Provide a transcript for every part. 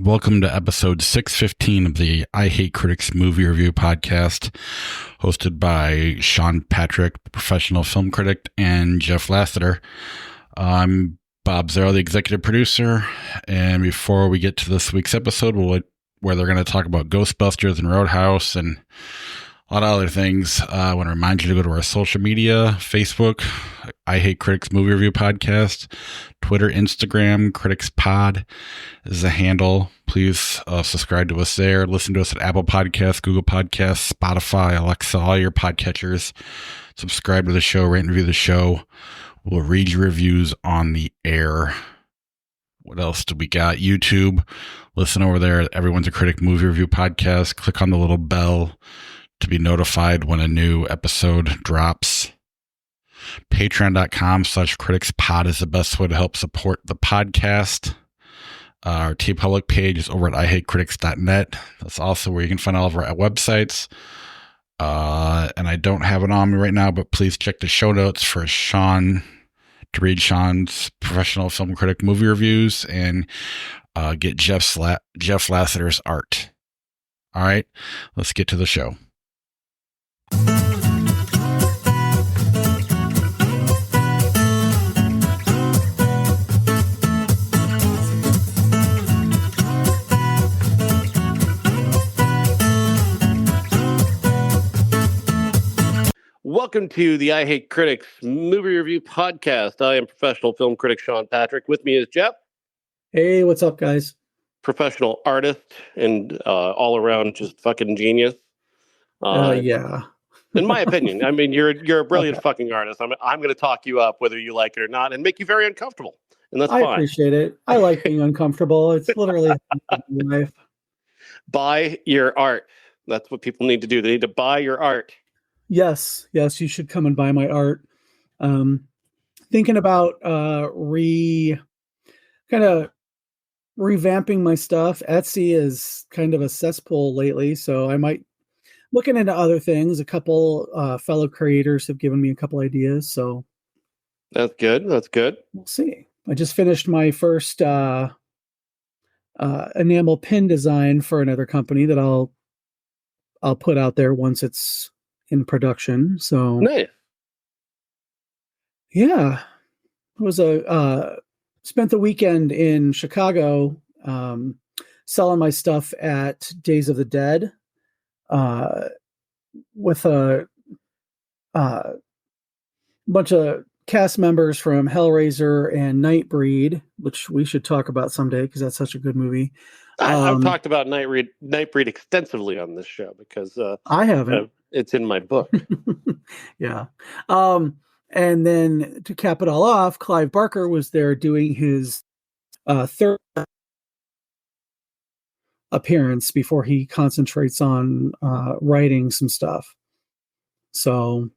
Welcome to episode 615 of the I Hate Critics movie review podcast, hosted by Sean Patrick, the professional film critic, and Jeff Lasseter. I'm Bob Zero, the executive producer, and before we get to this week's episode, where they're going to talk about Ghostbusters and Roadhouse and a lot of other things, I want to remind you to go to our social media: Facebook, I Hate Critics Movie Review Podcast, Twitter, Instagram, Critics Pod is the handle. Please subscribe to us there. Listen to us at Apple Podcasts, Google Podcasts, Spotify, Alexa, all your podcatchers. Subscribe to the show, rate and review the show. We'll read your reviews on the air. What else do we got? YouTube. Listen over there. Everyone's a Critic Movie Review Podcast. Click on the little bell to be notified when a new episode drops. Patreon.com/criticspod is the best way to help support the podcast. Our TeePublic page is over at ihatecritics.net. That's also where you can find all of our websites. And I don't have it on me right now, but please check the show notes for Sean to read Sean's professional film critic movie reviews and get Jeff Lasseter's art. All right, let's get to the show. Welcome to the I Hate Critics Movie Review Podcast. I am professional film critic Sean Patrick. With me is Jeff. Hey, what's up, guys? Professional artist and all around just fucking genius. Yeah. In my opinion, I mean, you're a brilliant fucking artist. I'm going to talk you up whether you like it or not and make you very uncomfortable. And that's fine. I appreciate it. I like being uncomfortable. It's literally life. Buy your art. That's what people need to do. They need to buy your art. Yes, you should come and buy my art. Thinking about revamping my stuff. Etsy is kind of a cesspool lately, so I might looking into other things. A couple fellow creators have given me a couple ideas, so that's good. We'll see. I just finished my first enamel pin design for another company that I'll put out there once it's in production. So nice. Yeah, it was spent the weekend in Chicago selling my stuff at Days of the Dead with a bunch of cast members from Hellraiser and Nightbreed, which we should talk about someday because that's such a good movie. I've talked about Nightbreed extensively on this show because I haven't. It's in my book. Yeah. And then to cap it all off, Clive Barker was there doing his third appearance before he concentrates on writing some stuff. So,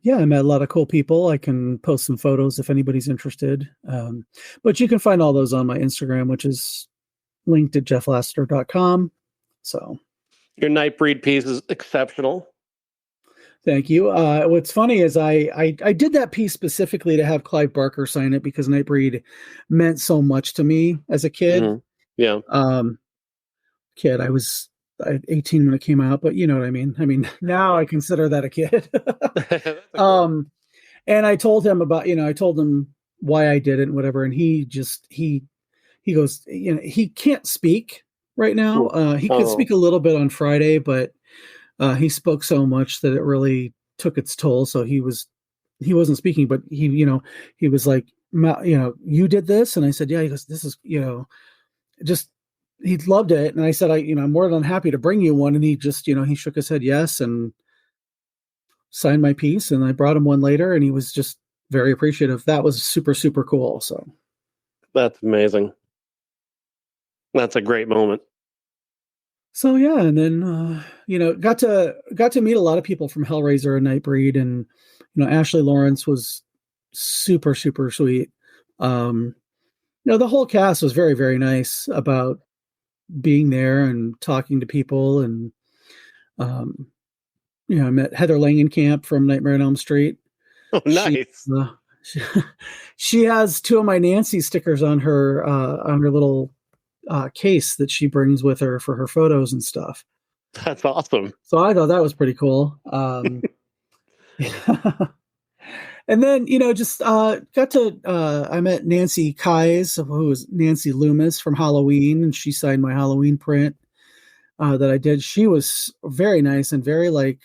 yeah, I met a lot of cool people. I can post some photos if anybody's interested. But you can find all those on my Instagram, which is linked at jefflasseter.com. So your Nightbreed piece is exceptional. Thank you. What's funny is I did that piece specifically to have Clive Barker sign it because Nightbreed meant so much to me as a kid. Mm-hmm. Yeah. I was 18 when it came out, but you know what I mean? I mean, now I consider that a kid. And I told him I told him why I did it and whatever. And he goes, he can't speak right now. He could speak a little bit on Friday, but he spoke so much that it really took its toll. So he wasn't speaking, but he was like, you did this. And I said, yeah. He goes, this is, just, he loved it. And I said, I'm more than happy to bring you one. And he just, he shook his head yes and signed my piece. And I brought him one later and he was just very appreciative. That was super, super cool. So that's amazing. That's a great moment. So yeah, and then got to meet a lot of people from Hellraiser and Nightbreed, and Ashley Lawrence was super, super sweet. The whole cast was very, very nice about being there and talking to people, and I met Heather Langenkamp from Nightmare on Elm Street. Oh, nice. She has two of my Nancy stickers on her little case that she brings with her for her photos and stuff. That's awesome. So I thought that was pretty cool. And then, just I met Nancy Kais, who was Nancy Loomis from Halloween, and she signed my Halloween print that I did. She was very nice and very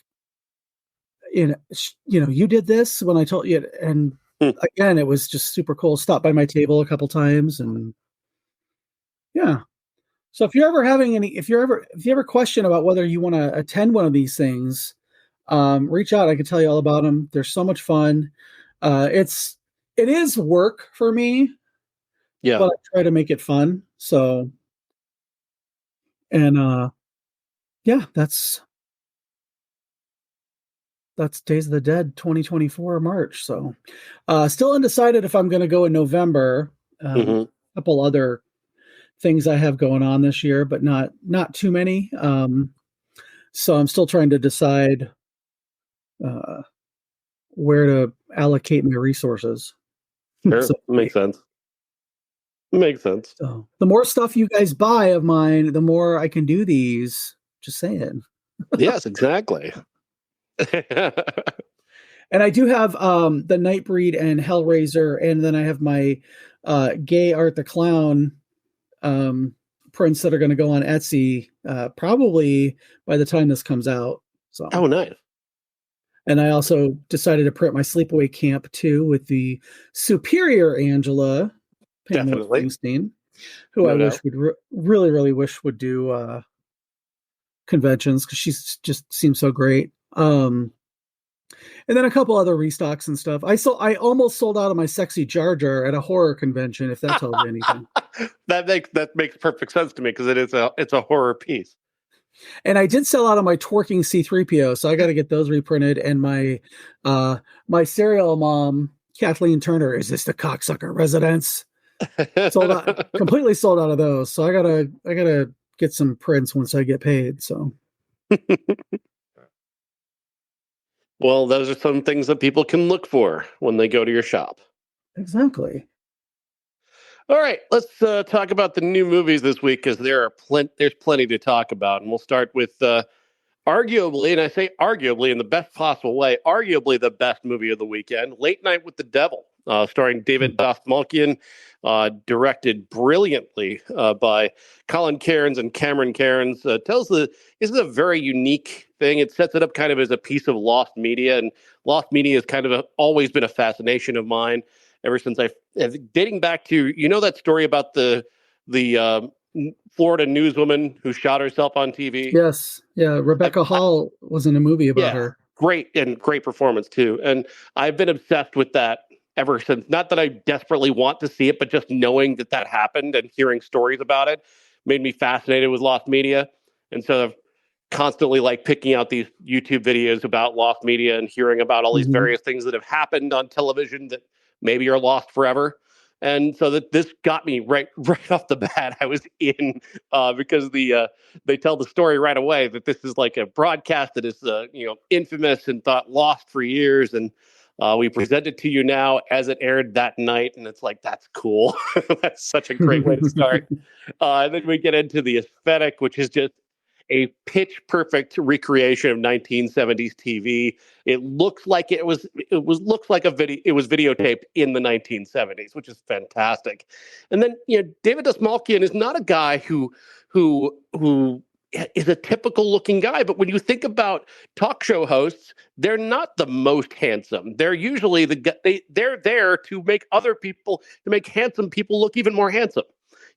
you did this when I told you. And again, it was just super cool. Stopped by my table a couple times, and yeah. So if you're ever question about whether you want to attend one of these things, reach out. I can tell you all about them. They're so much fun. It is work for me, but I try to make it fun. So, and that's Days of the Dead 2024 March. So, still undecided if I'm going to go in November. A couple other things I have going on this year, but not too many. So I'm still trying to decide where to allocate my resources. Sure. So, makes sense. So the more stuff you guys buy of mine, the more I can do these. Just saying. Yes, exactly. And I do have the Nightbreed and Hellraiser, and then I have my Gay Art the Clown prints that are going to go on Etsy probably by the time this comes out. So nice. And I also decided to print my Sleepaway Camp too with the superior Angela Pamela Springsteen, who I wish would really, really wish would do conventions because she's just seems so great. And then a couple other restocks and stuff. I almost sold out of my Sexy Jar Jar at a horror convention, if that tells you anything. that makes perfect sense to me because it's a horror piece. And I did sell out of my Twerking C-3PO, so I got to get those reprinted. And my serial mom, Kathleen Turner, Is This the Cocksucker Residence? Completely sold out of those. So I gotta get some prints once I get paid. So. Well, those are some things that people can look for when they go to your shop. Exactly. All right, let's talk about the new movies this week because there's plenty to talk about. And we'll start with arguably, and I say arguably in the best possible way, arguably the best movie of the weekend, Late Night with the Devil, starring David Dastmalchian, directed brilliantly by Colin Cairnes and Cameron Cairnes. This is a very unique thing. It sets it up kind of as a piece of lost media, and lost media has kind of always been a fascination of mine ever since dating back to, that story about the Florida newswoman who shot herself on TV. Yes. Yeah. Rebecca Hall was in a movie about her. Great performance too. And I've been obsessed with that ever since. Not that I desperately want to see it, but just knowing that happened and hearing stories about it made me fascinated with lost media. And so I've constantly picking out these YouTube videos about lost media and hearing about all these various things that have happened on television that maybe are lost forever. And so that this got me right off the bat. I was in because they tell the story right away that this is like a broadcast that is infamous and thought lost for years, and we present it to you now as it aired that night, and it's like, that's cool. That's such a great way to start. And then we get into the aesthetic, which is just a pitch perfect recreation of 1970s TV. It looks like it was videotaped in the 1970s, which is fantastic. And then, David Dastmalchian is not a guy who is a typical looking guy, but when you think about talk show hosts, they're not the most handsome. They're usually they're there to make handsome people look even more handsome.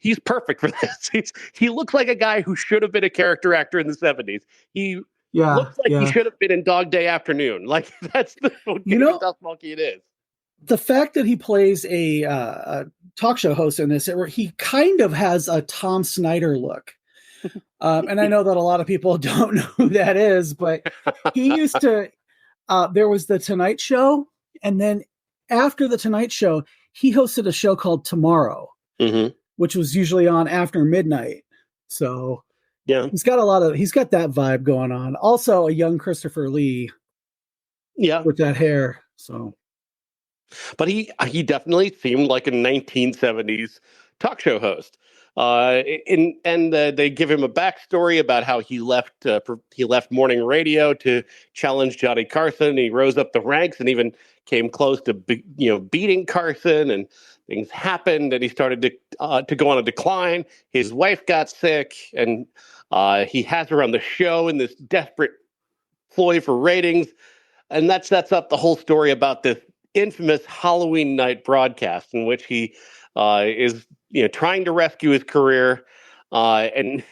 He's perfect for this. He looks like a guy who should have been a character actor in the 70s. He looks like he should have been in Dog Day Afternoon. Like, that's the Dastmalchian is. The fact that he plays a talk show host in this, he kind of has a Tom Snyder look. And I know that a lot of people don't know who that is, but he used to, there was the Tonight Show. And then after the Tonight Show, he hosted a show called Tomorrow. Mm-hmm. Which was usually on after midnight. So he's got that vibe going on. Also a young Christopher Lee. Yeah. With that hair. So, but he definitely seemed like a 1970s talk show host. They give him a backstory about how he left morning radio to challenge Johnny Carson. He rose up the ranks and even came close to beating Carson, and things happened, and he started to go on a decline. His wife got sick, and he has her on the show in this desperate ploy for ratings, and that sets up the whole story about this infamous Halloween night broadcast in which he is trying to rescue his career, and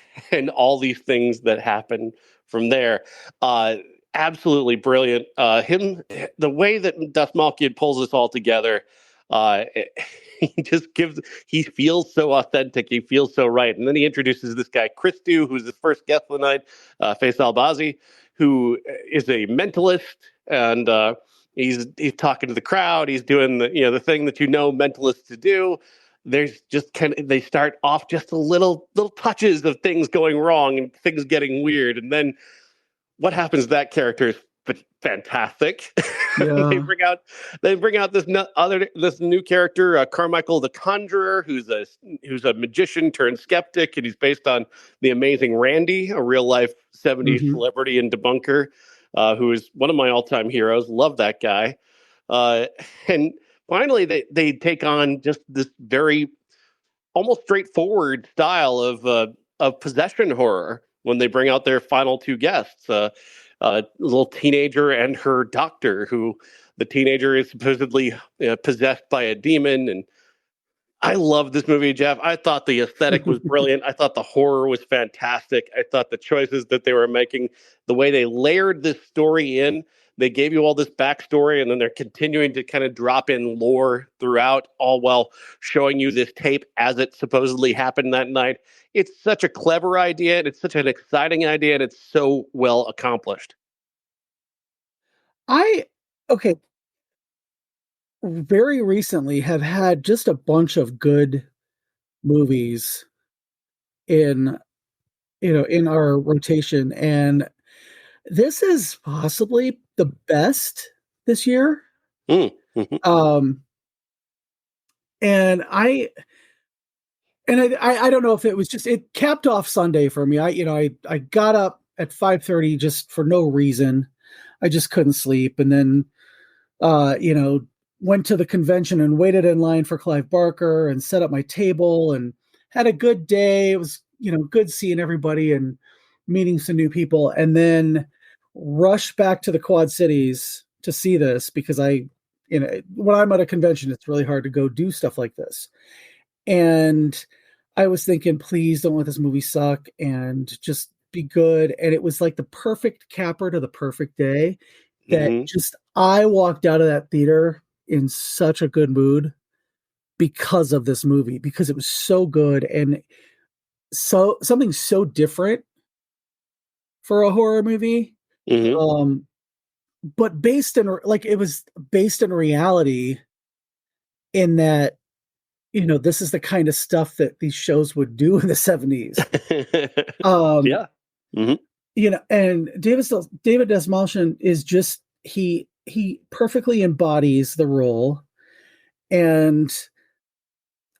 all these things that happen from there. Absolutely brilliant. The way that Dastmalchian pulls this all together, he feels so authentic. He feels so right. And then he introduces this guy, Christou, who's the first guest of the night, Faisal Bazi, who is a mentalist, and he's talking to the crowd. He's doing the thing that mentalists to do. There's just they start off just a little touches of things going wrong and things getting weird, and then what happens to that character is fantastic. Yeah. they bring out this new character, Carmichael the Conjurer, who's a magician turned skeptic, and he's based on the amazing Randy, a real life 70s celebrity and debunker, who is one of my all-time heroes. Love that guy. And finally, they take on just this very almost straightforward style of possession horror when they bring out their final two guests, a little teenager and her doctor, who the teenager is supposedly possessed by a demon. And I love this movie, Jeff. I thought the aesthetic was brilliant. I thought the horror was fantastic. I thought the choices that they were making, the way they layered this story in, they gave you all this backstory, and then they're continuing to kind of drop in lore throughout, all while showing you this tape as it supposedly happened that night. It's such a clever idea, and it's such an exciting idea, and it's so well accomplished. Very recently have had just a bunch of good movies in our rotation, and this is possibly the best this year. Mm-hmm. And I don't know if it was just, it capped off Sunday for me. I got up at 5:30 just for no reason. I just couldn't sleep. And then, went to the convention and waited in line for Clive Barker and set up my table and had a good day. It was, good seeing everybody and meeting some new people, and then rushed back to the Quad Cities to see this because when I'm at a convention, it's really hard to go do stuff like this. And I was thinking, please don't let this movie suck and just be good. And it was like the perfect capper to the perfect day that I walked out of that theater in such a good mood because of this movie, because it was so good and so something so different for a horror movie. But it was based in reality, in that, this is the kind of stuff that these shows would do in the 70s. Yeah. And David Dastmalchian is just, he perfectly embodies the role, and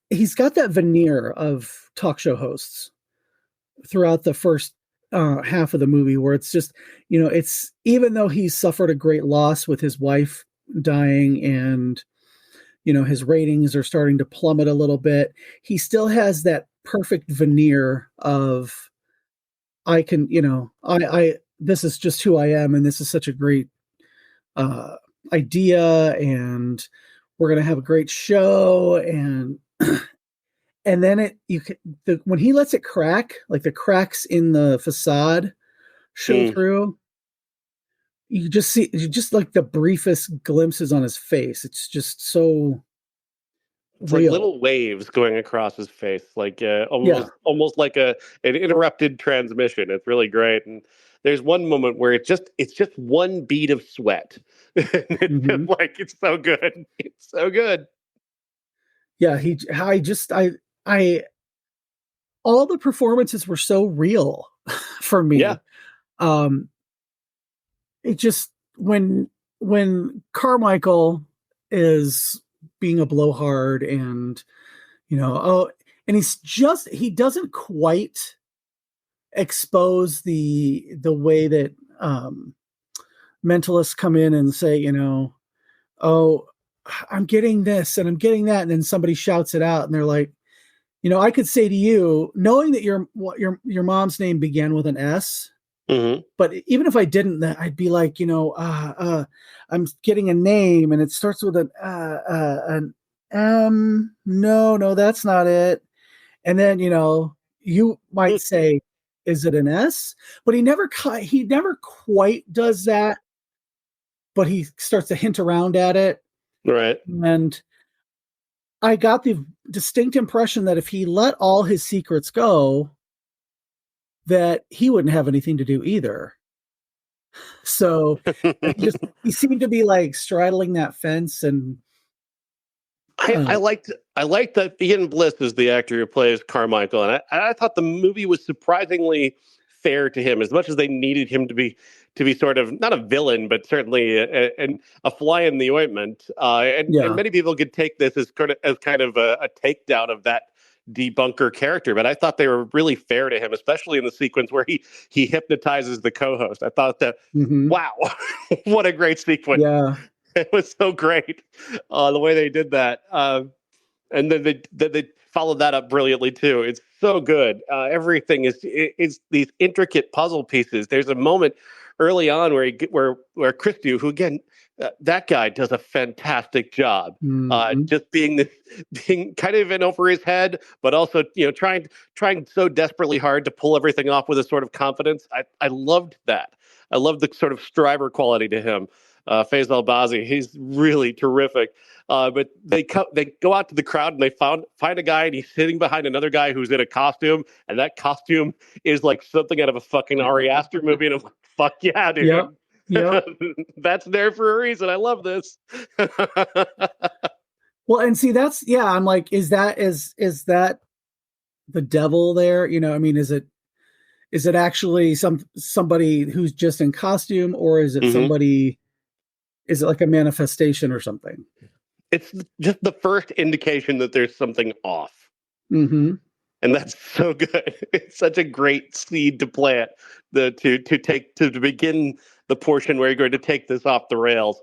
he's got that veneer of talk show hosts throughout the first half of the movie, where it's just, it's, even though he's suffered a great loss with his wife dying and, his ratings are starting to plummet a little bit, he still has that perfect veneer of, I can, this is just who I am, and this is such a great idea, and we're going to have a great show. And and then when he lets it crack, like the cracks in the facade show through, you just like the briefest glimpses on his face. It's just so it's real. Like little waves going across his face, like almost like an interrupted transmission. It's really great. And there's one moment where it's just one bead of sweat. It's just so good. It's so good. Yeah, all the performances were so real for me. Yeah. It just, when Carmichael is being a blowhard, and and he doesn't quite expose the way that mentalists come in and say, oh, I'm getting this and I'm getting that, and then somebody shouts it out, and they're like, I could say to you, knowing that your mom's name began with an S, but even if I didn't, I'd be like, I'm getting a name and it starts with an M. No, that's not it. And then you might say, is it an S? But he never quite does that. But he starts to hint around at it. Right. And I got the distinct impression that if he let all his secrets go, that he wouldn't have anything to do either. So he seemed to be like straddling that fence. And I liked that Ian Bliss is the actor who plays Carmichael, and I thought the movie was surprisingly fair to him, as much as they needed him to be sort of not a villain, but certainly a fly in the ointment. And many people could take this as kind of a takedown of that debunker character, but I thought they were really fair to him, especially in the sequence where he hypnotizes the co-host. I thought that, wow, what a great sequence. Yeah. It was so great, the way they did that. And then they followed that up brilliantly too. It's so good. Everything is these intricate puzzle pieces. There's a moment early on where Christy, who again, that guy does a fantastic job. Just being kind of in over his head, but also trying so desperately hard to pull everything off with a sort of confidence. I loved that. I loved the sort of striver quality to him. Faisal Bazi, he's really terrific. But they go out to the crowd and they find a guy, and he's sitting behind another guy who's in a costume, and that costume is like something out of a fucking Ari Aster movie. And I'm like, fuck yeah, dude. Yep. That's there for a reason. I love this. Well, and see, I'm like, is that the devil there? I mean, is it actually somebody who's just in costume, or is it somebody? Is it like a manifestation or something? It's just the first indication that there's something off. And that's so good. It's such a great seed to plant to begin the portion where you're going to take this off the rails.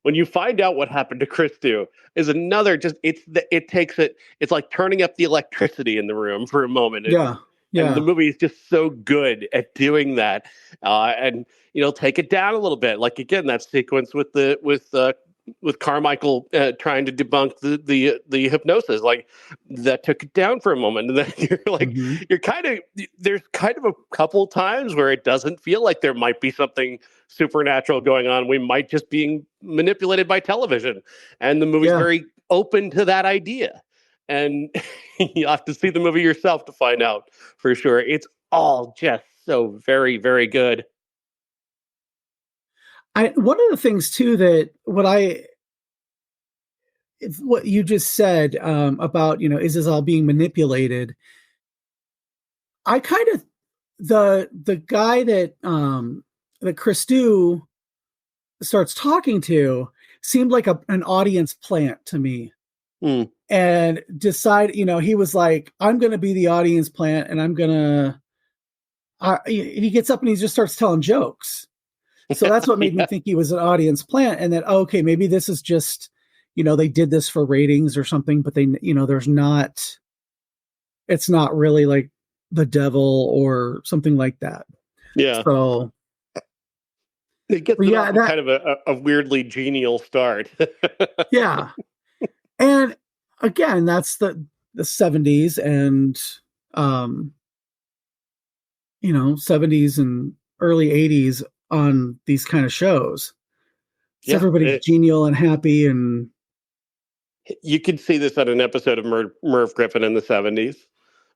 When you find out what happened to Christou is another, it's like turning up the electricity in the room for a moment. Yeah. And the movie is just so good at doing that. And take it down a little bit. Like again, that sequence with Carmichael trying to debunk the hypnosis, like that took it down for a moment. And then you're like, there's kind of a couple times where it doesn't feel like there might be something supernatural going on. We might just being manipulated by television, and the movie's very open to that idea. And you have to see the movie yourself to find out for sure. It's all just so very, very good. One of the things too that what you just said about is this all being manipulated? I kind of the guy that Christou starts talking to seemed like an audience plant to me. And decide, he was like, I'm going to be the audience plant, and I'm going to, he gets up and he just starts telling jokes. So that's what made me think he was an audience plant, and that, okay, maybe this is just, they did this for ratings or something, but they, it's not really like the devil or something like that. Yeah. So it gets kind of a weirdly genial start. Yeah. And again, that's the 70s and 70s and early 80s on these kind of shows. So everybody's genial and happy, and you could see this on an episode of Merv Griffin in the 70s.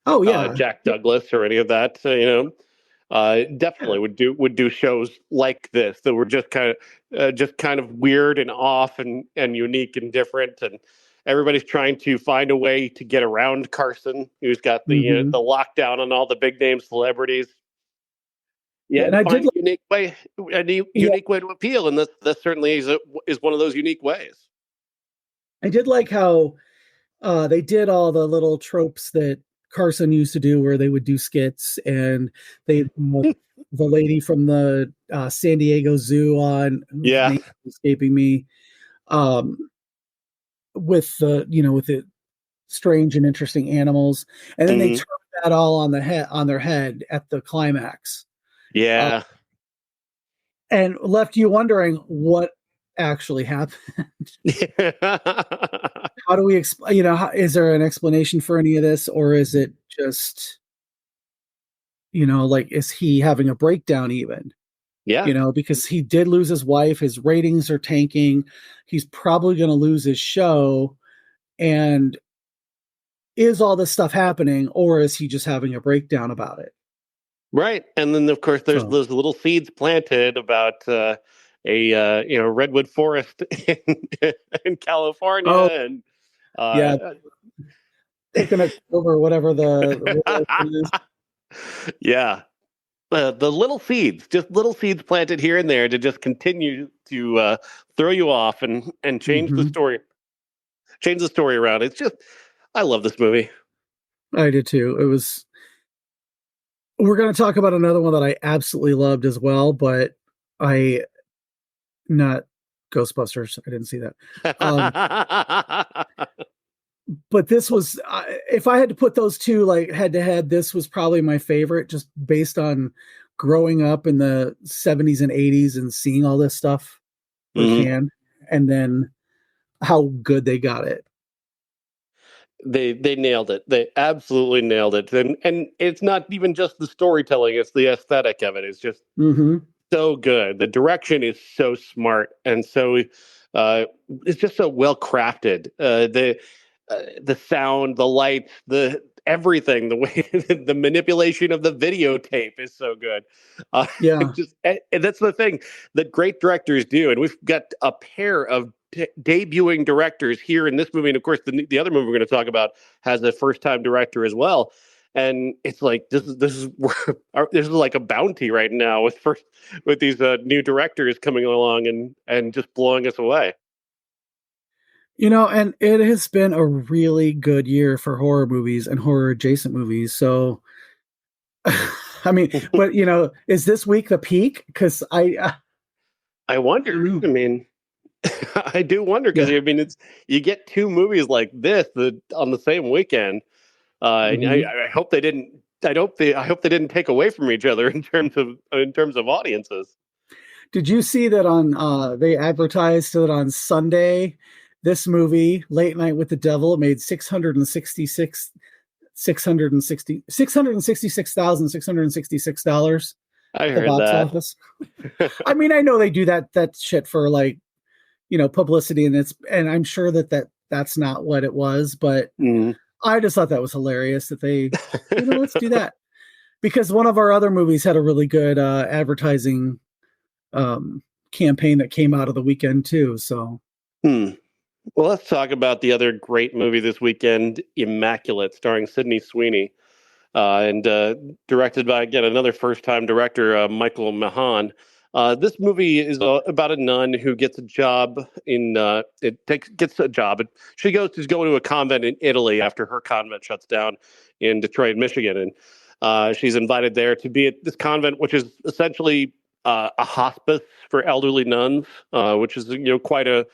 Oh yeah, Jack Douglas or any of that. Definitely would do shows like this that were just kind of weird and off and unique and different, and everybody's trying to find a way to get around Carson, who's got the lockdown on all the big name celebrities. Yeah, and I did a unique way to appeal, and that certainly is one of those unique ways. I did like how they did all the little tropes that Carson used to do, where they would do skits, and they the lady from the San Diego Zoo on, whose name is escaping me, with the with the strange and interesting animals, and then they turn that all on their head at the climax. Yeah. And left you wondering what actually happened. How do we explain? Is there an explanation for any of this, or is it just, like, is he having a breakdown even? Yeah. Because he did lose his wife, his ratings are tanking. He's probably going to lose his show. And is all this stuff happening, or is he just having a breakdown about it? Right. And then, of course, there's those little seeds planted about a redwood forest in California. And taking it over whatever the is. Yeah. The little seeds, just little seeds planted here and there to just continue to throw you off and change the story. Change the story around. It's just, I love this movie. I did too. We're going to talk about another one that I absolutely loved as well, but not Ghostbusters. I didn't see that. But this was, if I had to put those two like head to head, this was probably my favorite, just based on growing up in the 70s and 80s and seeing all this stuff firsthand, and then how good they got it. They nailed it. They absolutely nailed it. And it's not even just the storytelling, it's the aesthetic of it. It's just so good. The direction is so smart, and so it's just so well crafted. The sound, the lights, the everything, the way the manipulation of the videotape is so good. And that's the thing that great directors do. And we've got a pair of debuting directors here in this movie, and of course the other movie we're going to talk about has a first-time director as well. And it's like this is like a bounty right now with these new directors coming along and just blowing us away. And it has been a really good year for horror movies and horror adjacent movies. So, I mean, but is this week the peak? Because I wonder. I mean, I do wonder, because I mean, you get two movies like this on the same weekend, and I hope they didn't. I hope they didn't take away from each other in terms of audiences. Did you see that they advertised that on Sunday? This movie, Late Night with the Devil, made $666,666 I heard box that. office. I mean, I know they do that shit for like, publicity, and I'm sure that's not what it was, but I just thought that was hilarious that they, let's do that, because one of our other movies had a really good advertising campaign that came out of the weekend too. So. Well, let's talk about the other great movie this weekend, Immaculate, starring Sydney Sweeney, and directed by, again, another first-time director, Michael Mohan. This movie is about a nun who gets a job She goes to go to a convent in Italy after her convent shuts down in Detroit, Michigan, and she's invited there to be at this convent, which is essentially a hospice for elderly nuns, which is quite a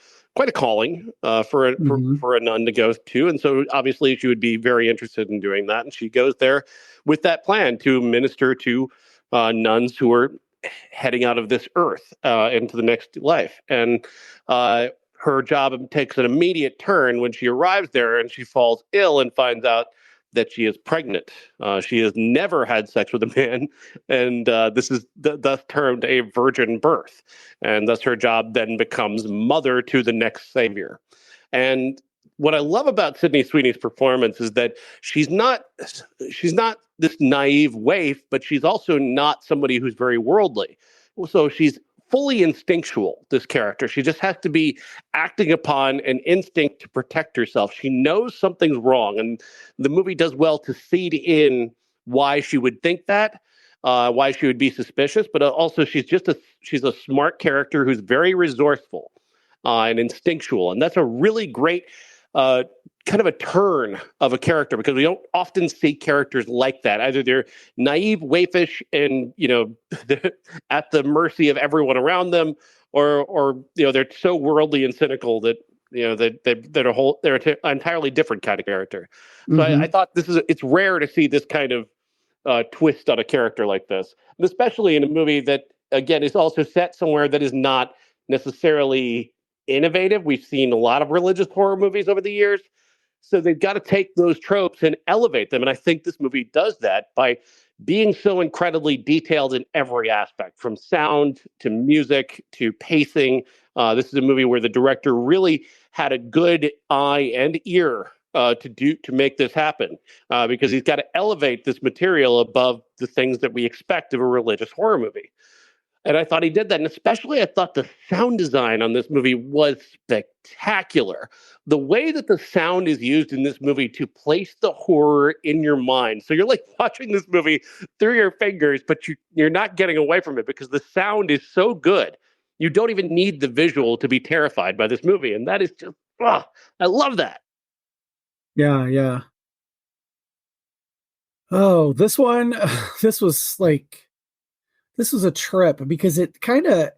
calling for a nun to go to. And so obviously she would be very interested in doing that. And she goes there with that plan to minister to nuns who are heading out of this earth into the next life. And her job takes an immediate turn when she arrives there and she falls ill and finds out that she is pregnant. She has never had sex with a man, and this is thus termed a virgin birth. And thus her job then becomes mother to the next savior. And what I love about Sydney Sweeney's performance is that she's not this naive waif, but she's also not somebody who's very worldly. So she's fully instinctual, this character. She just has to be acting upon an instinct to protect herself. She knows something's wrong, and the movie does well to seed in why she would think that, why she would be suspicious, but also she's a smart character who's very resourceful and instinctual, and that's a really great kind of a turn of a character, because we don't often see characters like that. Either they're naive, waifish, and at the mercy of everyone around them, or they're so worldly and cynical that they're an entirely different kind of character. So I thought it's rare to see this kind of twist on a character like this, and especially in a movie that, again, is also set somewhere that is not necessarily innovative. We've seen a lot of religious horror movies over the years, so they've got to take those tropes and elevate them. And I think this movie does that by being so incredibly detailed in every aspect, from sound to music to pacing. This is a movie where the director really had a good eye and ear to make this happen, because he's got to elevate this material above the things that we expect of a religious horror movie. And I thought he did that. And especially I thought the sound design on this movie was spectacular. The way that the sound is used in this movie to place the horror in your mind. So you're like watching this movie through your fingers, but you're not getting away from it because the sound is so good. You don't even need the visual to be terrified by this movie. And that is just, I love that. Yeah, yeah. Oh, this one, this was a trip, because it kind of,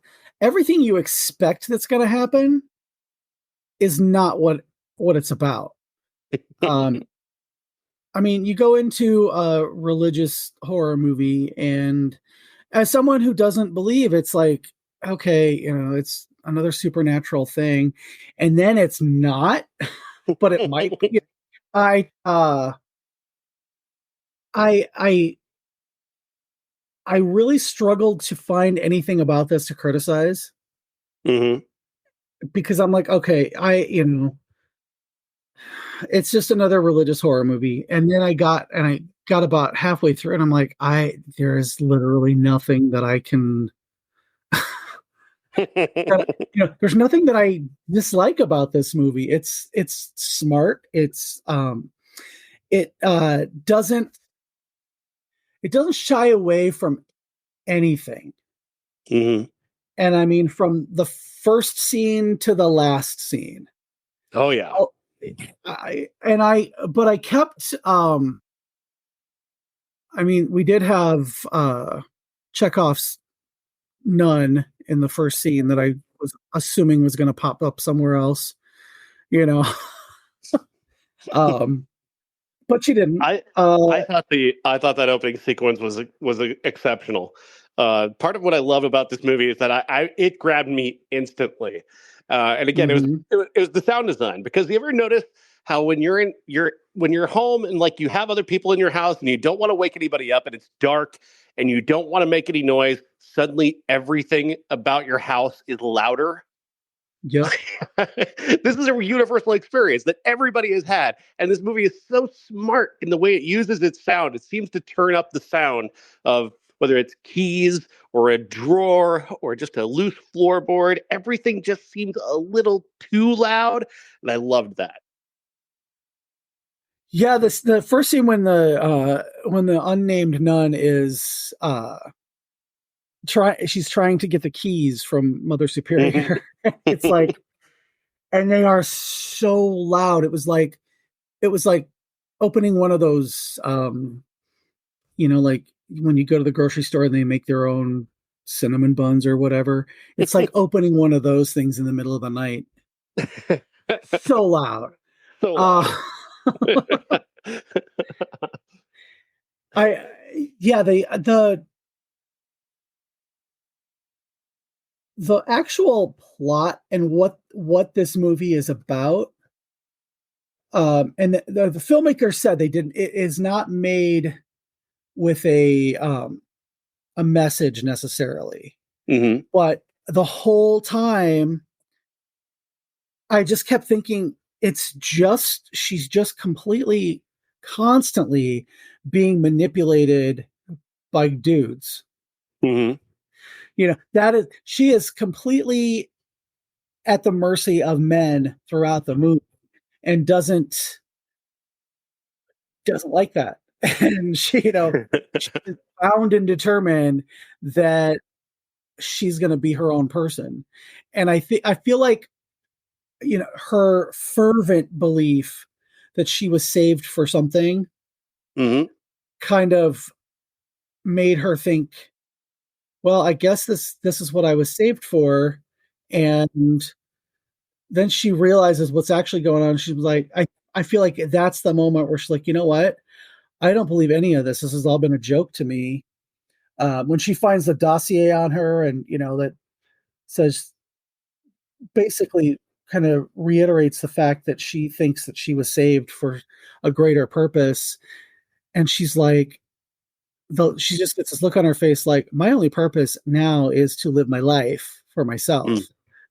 everything you expect that's going to happen is not what it's about. I mean, you go into a religious horror movie, and as someone who doesn't believe, it's like, okay, it's another supernatural thing, and then it's not, but it might be. I really struggled to find anything about this to criticize, because I'm like, okay, it's just another religious horror movie. And then I got about halfway through, and I'm like, there is literally nothing that I can, there's nothing that I dislike about this movie. It's smart. It doesn't shy away from anything. And I mean, from the first scene to the last scene. Oh yeah. But I kept, I mean, we did have Chekhov's nun in the first scene that I was assuming was going to pop up somewhere else, but she didn't. I thought that opening sequence was exceptional. Part of what I love about this movie is that it grabbed me instantly. And again, it was the sound design, because you ever notice how when you're home and like you have other people in your house and you don't want to wake anybody up and it's dark and you don't want to make any noise, suddenly everything about your house is louder. Yeah. This is a universal experience that everybody has had. And this movie is so smart in the way it uses its sound. It seems to turn up the sound of whether it's keys or a drawer or just a loose floorboard. Everything just seems a little too loud. And I loved that. Yeah, the first scene when the unnamed nun is she's trying to get the keys from Mother Superior. It's like, and they are so loud. It was like opening one of those, like when you go to the grocery store and they make their own cinnamon buns or whatever. It's like opening one of those things in the middle of the night. So loud. So loud. The actual plot and what this movie is about, and the filmmaker said it is not made with a message necessarily, but the whole time I just kept thinking she's just completely, constantly being manipulated by dudes. She is completely at the mercy of men throughout the movie, and doesn't like that. And she's bound and determined that she's going to be her own person. And I feel like, her fervent belief that she was saved for something Mm-hmm. kind of made her think, well, I guess this is what I was saved for. And then she realizes what's actually going on. She was like, I feel like that's the moment where she's like, you know what? I don't believe any of this. This has all been a joke to me. When she finds the dossier on her and, that says, basically kind of reiterates the fact that she thinks that she was saved for a greater purpose. And she's like, she just gets this look on her face like, my only purpose now is to live my life for myself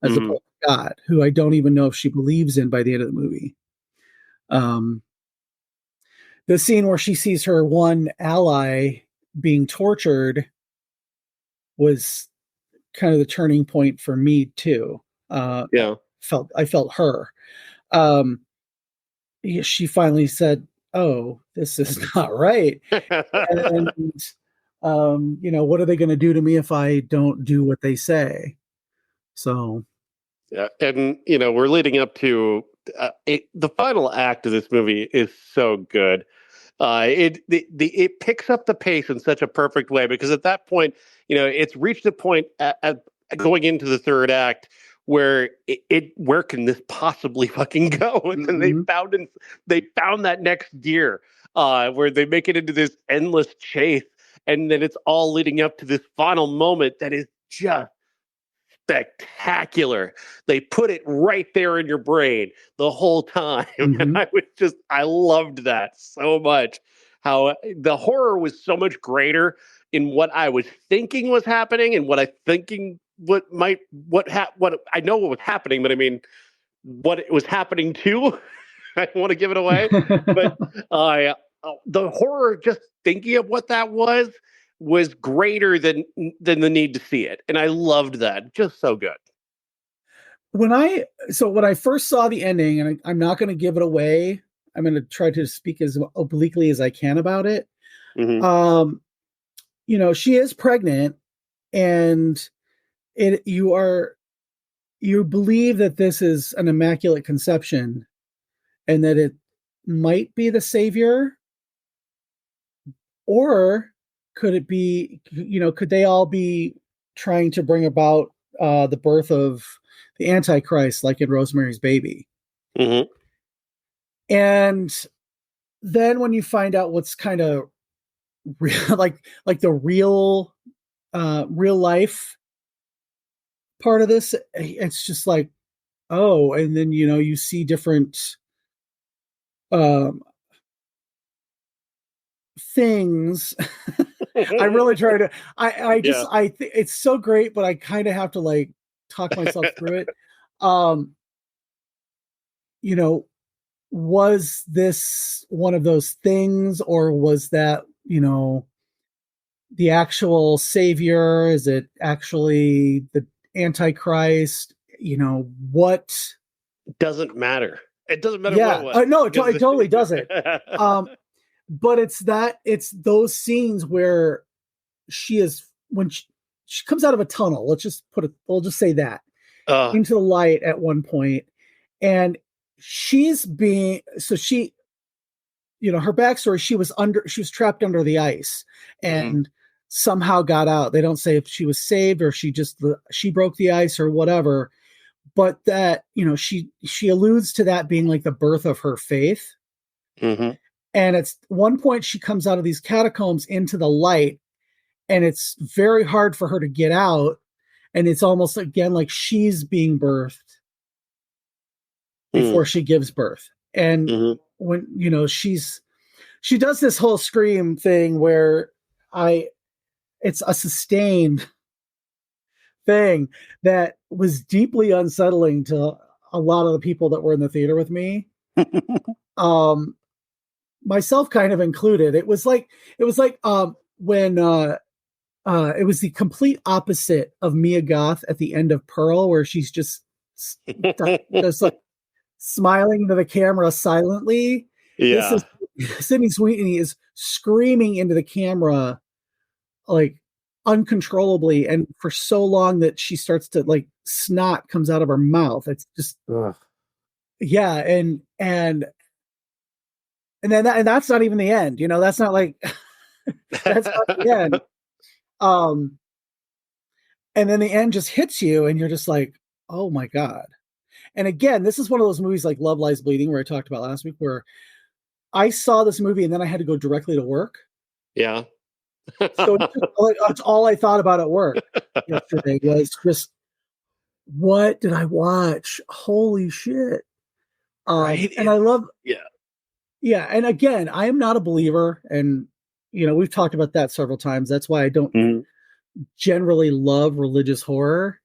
as opposed to God, who I don't even know if she believes in by the end of the movie. The scene where she sees her one ally being tortured was kind of the turning point for me too. I felt her. She finally said, "Oh, this is not right." And what are they going to do to me if I don't do what they say? So, yeah, and we're leading up to the final act of this movie is so good. It picks up the pace in such a perfect way because at that point, it's reached a point at going into the third act where where can this possibly fucking go? And then they found that next gear where they make it into this endless chase, and then it's all leading up to this final moment that is just spectacular. They put it right there in your brain the whole time. And I loved that so much. How the horror was so much greater in what I was thinking was happening and what I I know what was happening, but I mean what it was happening to. I don't want to give it away, but the horror just thinking of what that was greater than the need to see it. And I loved that. Just so good. When I first saw the ending, and I'm not going to give it away, I'm going to try to speak as obliquely as I can about it. She is pregnant, and you believe that this is an immaculate conception and that it might be the savior, or could it be, could they all be trying to bring about the birth of the Antichrist, like in Rosemary's Baby? And then when you find out what's kind of like the real life part of this, it's just like, oh, and then you see different things. I really try to. I think it's so great, but I kind of have to like talk myself through it. Was this one of those things, or was that the actual savior? Is it actually the Antichrist? What? It doesn't matter. It doesn't matter. Yeah, what it was. No, it totally doesn't. But it's those scenes where when she comes out of a tunnel. We'll just say that into the light at one point, and her backstory. She was trapped under the ice and somehow got out. They don't say if she was saved or she broke the ice or whatever, but that, she alludes to that being like the birth of her faith. And it's one point she comes out of these catacombs into the light, and it's very hard for her to get out. And it's almost again like she's being birthed before she gives birth. And when, she does this whole scream thing where it's a sustained thing that was deeply unsettling to a lot of the people that were in the theater with me. Myself kind of included. It was like when it was the complete opposite of Mia Goth at the end of Pearl, where she's just like smiling to the camera silently. Yeah. Sydney Sweeney is screaming into the camera like uncontrollably, and for so long that she starts to like snot comes out of her mouth. It's just and and then that's not even the end. That's not like that's not the end. And then the end just hits you, and you're just like, oh my God. And again, this is one of those movies like Love Lies Bleeding, where I talked about last week, where I saw this movie and then I had to go directly to work. Yeah. So that's all I thought about at work yesterday was just, what did I watch? Holy shit. Right. And I love, yeah. And again, I am not a believer, and we've talked about that several times. That's why I don't generally love religious horror,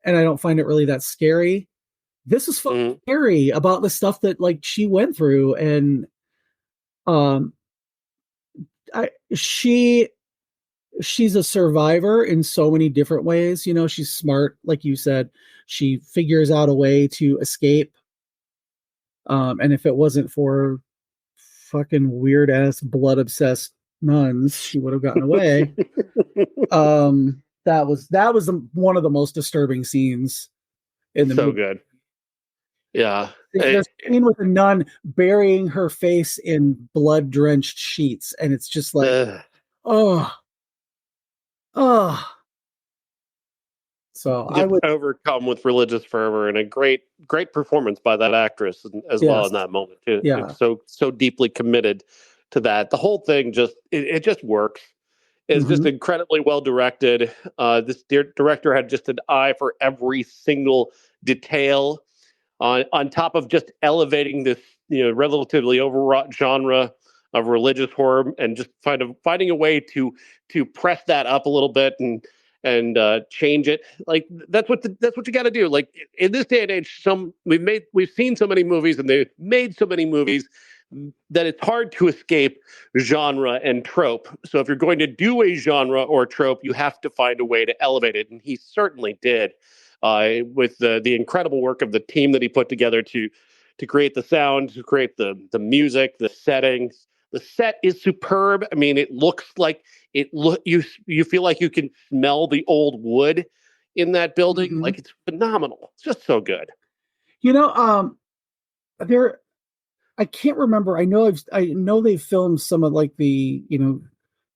and I don't find it really that scary. This is fucking scary about the stuff that like she went through, and she's a survivor in so many different ways. She's smart, like you said. She figures out a way to escape. And if it wasn't for fucking weird ass blood obsessed nuns, she would have gotten away. That was one of the most disturbing scenes in the movie. So good. Yeah. There's a scene with a nun burying her face in blood drenched sheets, and it's just like, oh. So I would overcome with religious fervor, and a great performance by that actress as well in that moment too. Yeah. So deeply committed to that. The whole thing just works. It's just incredibly well directed. This director had just an eye for every single detail, on top of just elevating this relatively overwrought genre of religious horror, and just finding a way to press that up a little bit and change it. Like that's what you got to do. Like in this day and age, we've seen so many movies, and they've made so many movies that it's hard to escape genre and trope. So if you're going to do a genre or trope, you have to find a way to elevate it, and he certainly did. With the incredible work of the team that he put together to create the sound, to create the music, the settings. The set is superb. I mean, it looks like you feel like you can smell the old wood in that building. Like, it's phenomenal. It's just so good. I can't remember. I know they've filmed some of like the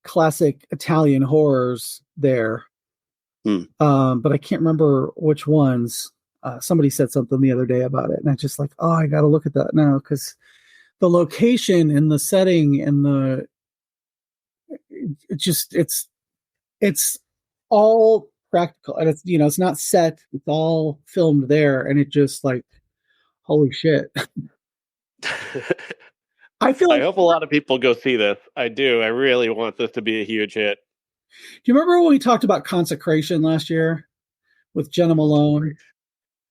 classic Italian horrors there. But I can't remember which ones. Somebody said something the other day about it, and I just like, I got to look at that now, because the location and the setting and it's all practical, and it's not set. It's all filmed there, and it just like, holy shit. I hope a lot of people go see this. I do. I really want this to be a huge hit. Do you remember when we talked about Consecration last year with Jenna Malone?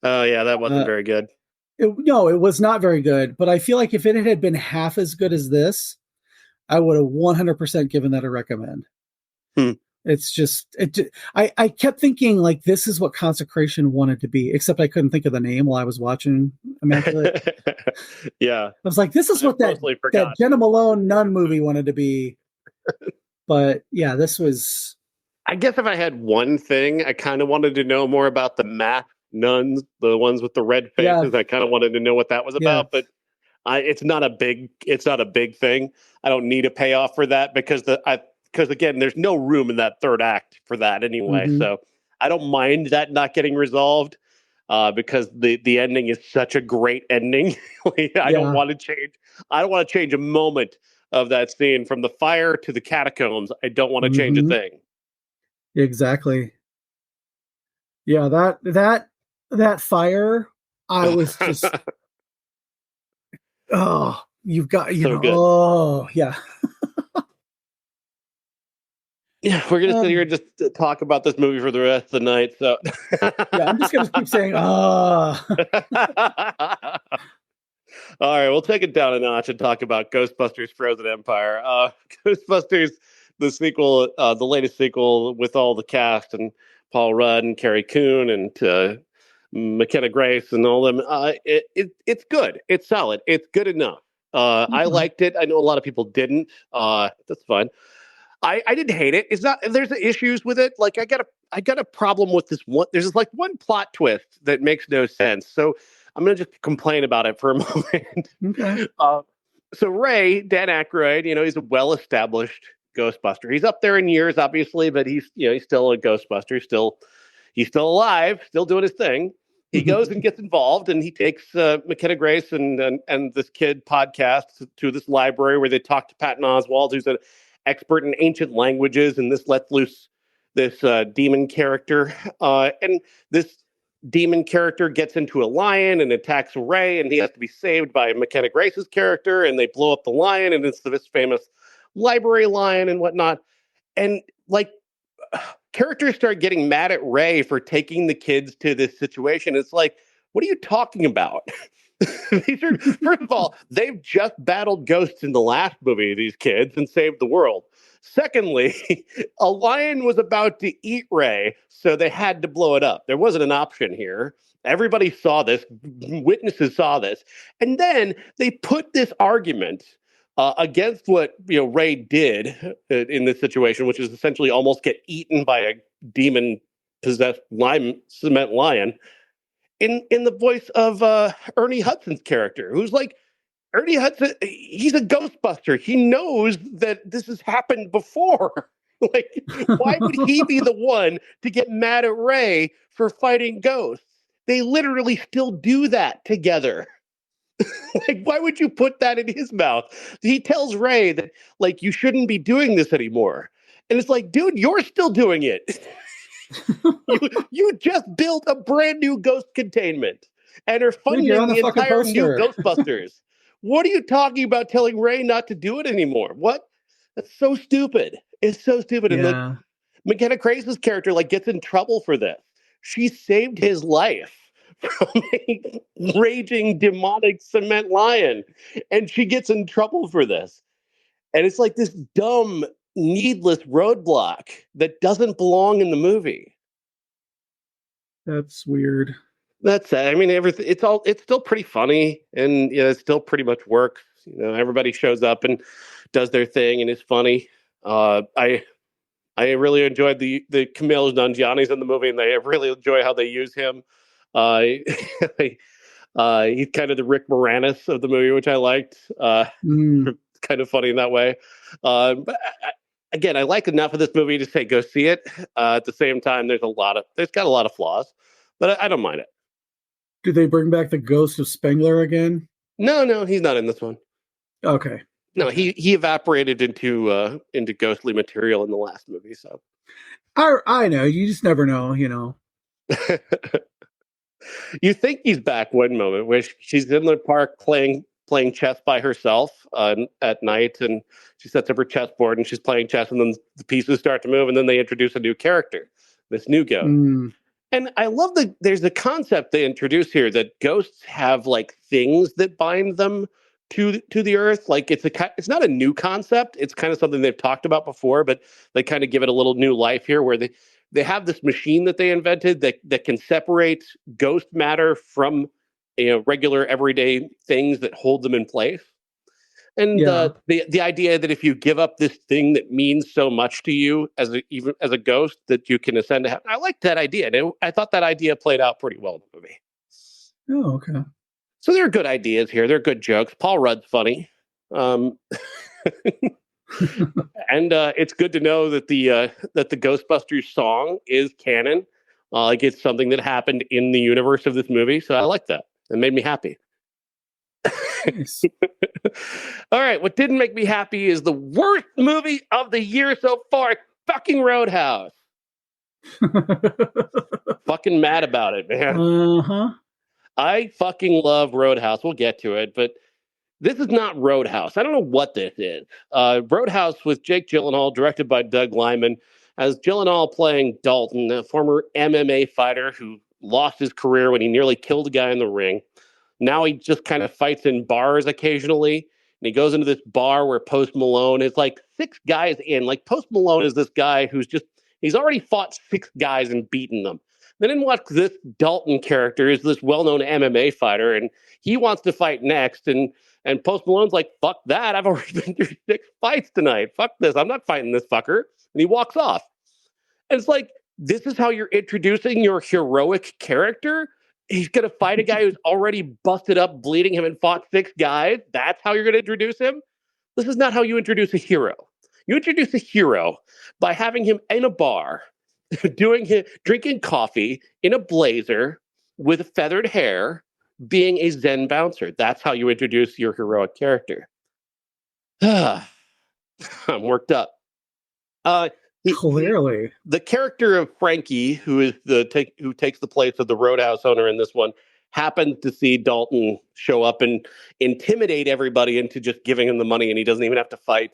Oh, yeah, that wasn't very good. It was not very good. But I feel like if it had been half as good as this, I would have 100% given that a recommend. It's just, I kept thinking like, this is what Consecration wanted to be, except I couldn't think of the name while I was watching Immaculate. Yeah. I was like, this is what that Jenna Malone nun movie wanted to be. But yeah, this was... I guess if I had one thing, I kind of wanted to know more about the masked nuns, the ones with the red faces. I kind of wanted to know what that was about, but it's not a big thing. I don't need a payoff for that, because again, there's no room in that third act for that anyway. So I don't mind that not getting resolved, because the ending is such a great ending. I don't want to change. I don't want to change a moment of that scene, from the fire to the catacombs. I don't want to change a thing. Exactly. Yeah, that fire, I was just you've got good. Yeah. Yeah, we're gonna sit here and just talk about this movie for the rest of the night. So yeah, I'm just gonna keep saying All right, we'll take it down a notch and talk about Ghostbusters: Frozen Empire. Ghostbusters, the sequel, the latest sequel, with all the cast and Paul Rudd and Carrie Coon and McKenna Grace and all them. It's good. It's solid. It's good enough. I liked it. I know a lot of people didn't. That's fine. I didn't hate it. It's not. There's issues with it. Like I got a problem with this one. There's like one plot twist that makes no sense. So I'm going to just complain about it for a moment. Okay. So Ray, Dan Aykroyd, he's a well-established Ghostbuster. He's up there in years, obviously, but he's still a Ghostbuster. He's still alive, still doing his thing. He goes and gets involved, and he takes McKenna Grace and this kid podcast to this library where they talk to Patton Oswalt, who's an expert in ancient languages, and this lets loose this demon character. And this demon character gets into a lion and attacks Ray, and he has to be saved by McKenna Grace's character, and they blow up the lion, and it's this famous library lion and whatnot. And like characters start getting mad at Ray for taking the kids to this situation. It's like, what are you talking about? First of all, they've just battled ghosts in the last movie, these kids, and saved the world. Secondly, a lion was about to eat Ray, so they had to blow it up. There wasn't an option here. Everybody saw this. Witnesses saw this. And then they put this argument against what Ray did in this situation, which is essentially almost get eaten by a demon-possessed cement lion, in the voice of Ernie Hudson's character, who's like, Ernie Hudson, he's a Ghostbuster. He knows that this has happened before. Like, why would he be the one to get mad at Ray for fighting ghosts? They literally still do that together. Like, why would you put that in his mouth? He tells Ray that, like, you shouldn't be doing this anymore. And it's like, dude, you're still doing it. you just built a brand new ghost containment and are funding the entire new Ghostbusters. What are you talking about telling Ray not to do it anymore? What? That's so stupid. It's so stupid. Yeah. And like, McKenna Grace's character gets in trouble for this. She saved his life from a raging demonic cement lion, and she gets in trouble for this. And it's like this dumb, needless roadblock that doesn't belong in the movie. That's weird. That's it. I mean, everything. It's still pretty funny, and it still pretty much works. Everybody shows up and does their thing, and it's funny. I really enjoyed the Camille Nanjiani's in the movie, and I really enjoy how they use him. He's kind of the Rick Moranis of the movie, which I liked. Kind of funny in that way. But again, I like enough of this movie to say go see it. At the same time, there's got a lot of flaws, but I don't mind it. Did they bring back the ghost of Spengler again? No, he's not in this one. Okay. No, he evaporated into ghostly material in the last movie. So I know, you just never know, You think he's back one moment where she's in the park playing chess by herself at night, and she sets up her chessboard and she's playing chess, and then the pieces start to move, and then they introduce a new character, this new ghost. And I love there's a concept they introduce here that ghosts have like things that bind them to the earth. Like it's not a new concept. It's kind of something they've talked about before, but they kind of give it a little new life here, where they have this machine that they invented that can separate ghost matter from regular everyday things that hold them in place. And the idea that if you give up this thing that means so much to you even as a ghost, that you can ascend to heaven. I like that idea. And I thought that idea played out pretty well in the movie. Oh, okay. So there are good ideas here. There are good jokes. Paul Rudd's funny. And it's good to know that the Ghostbusters song is canon. Like it's something that happened in the universe of this movie. So I like that. It made me happy. Nice. All right. What didn't make me happy is the worst movie of the year so far. Fucking Roadhouse. Fucking mad about it, man. Uh-huh. I fucking love Roadhouse. We'll get to it, but this is not Roadhouse. I don't know what this is. Roadhouse with Jake Gyllenhaal, directed by Doug Liman, has Gyllenhaal playing Dalton, a former MMA fighter who lost his career when he nearly killed a guy in the ring. Now he just kind of fights in bars occasionally, and he goes into this bar where Post Malone is like 6 guys in. Like Post Malone is this guy he's already fought 6 guys and beaten them. Then watch this Dalton character is this well-known MMA fighter, and he wants to fight next. And Post Malone's like, fuck that. I've already been through 6 fights tonight. Fuck this. I'm not fighting this fucker. And he walks off. And it's like, this is how you're introducing your heroic character? He's going to fight a guy who's already busted up, bleeding him, and fought 6 guys. That's how you're going to introduce him? This is not how you introduce a hero. You introduce a hero by having him in a bar, drinking coffee in a blazer with feathered hair, being a Zen bouncer. That's how you introduce your heroic character. I'm worked up. Clearly, the character of Frankie, who takes the place of the Roadhouse owner in this one, happens to see Dalton show up and intimidate everybody into just giving him the money, and he doesn't even have to fight.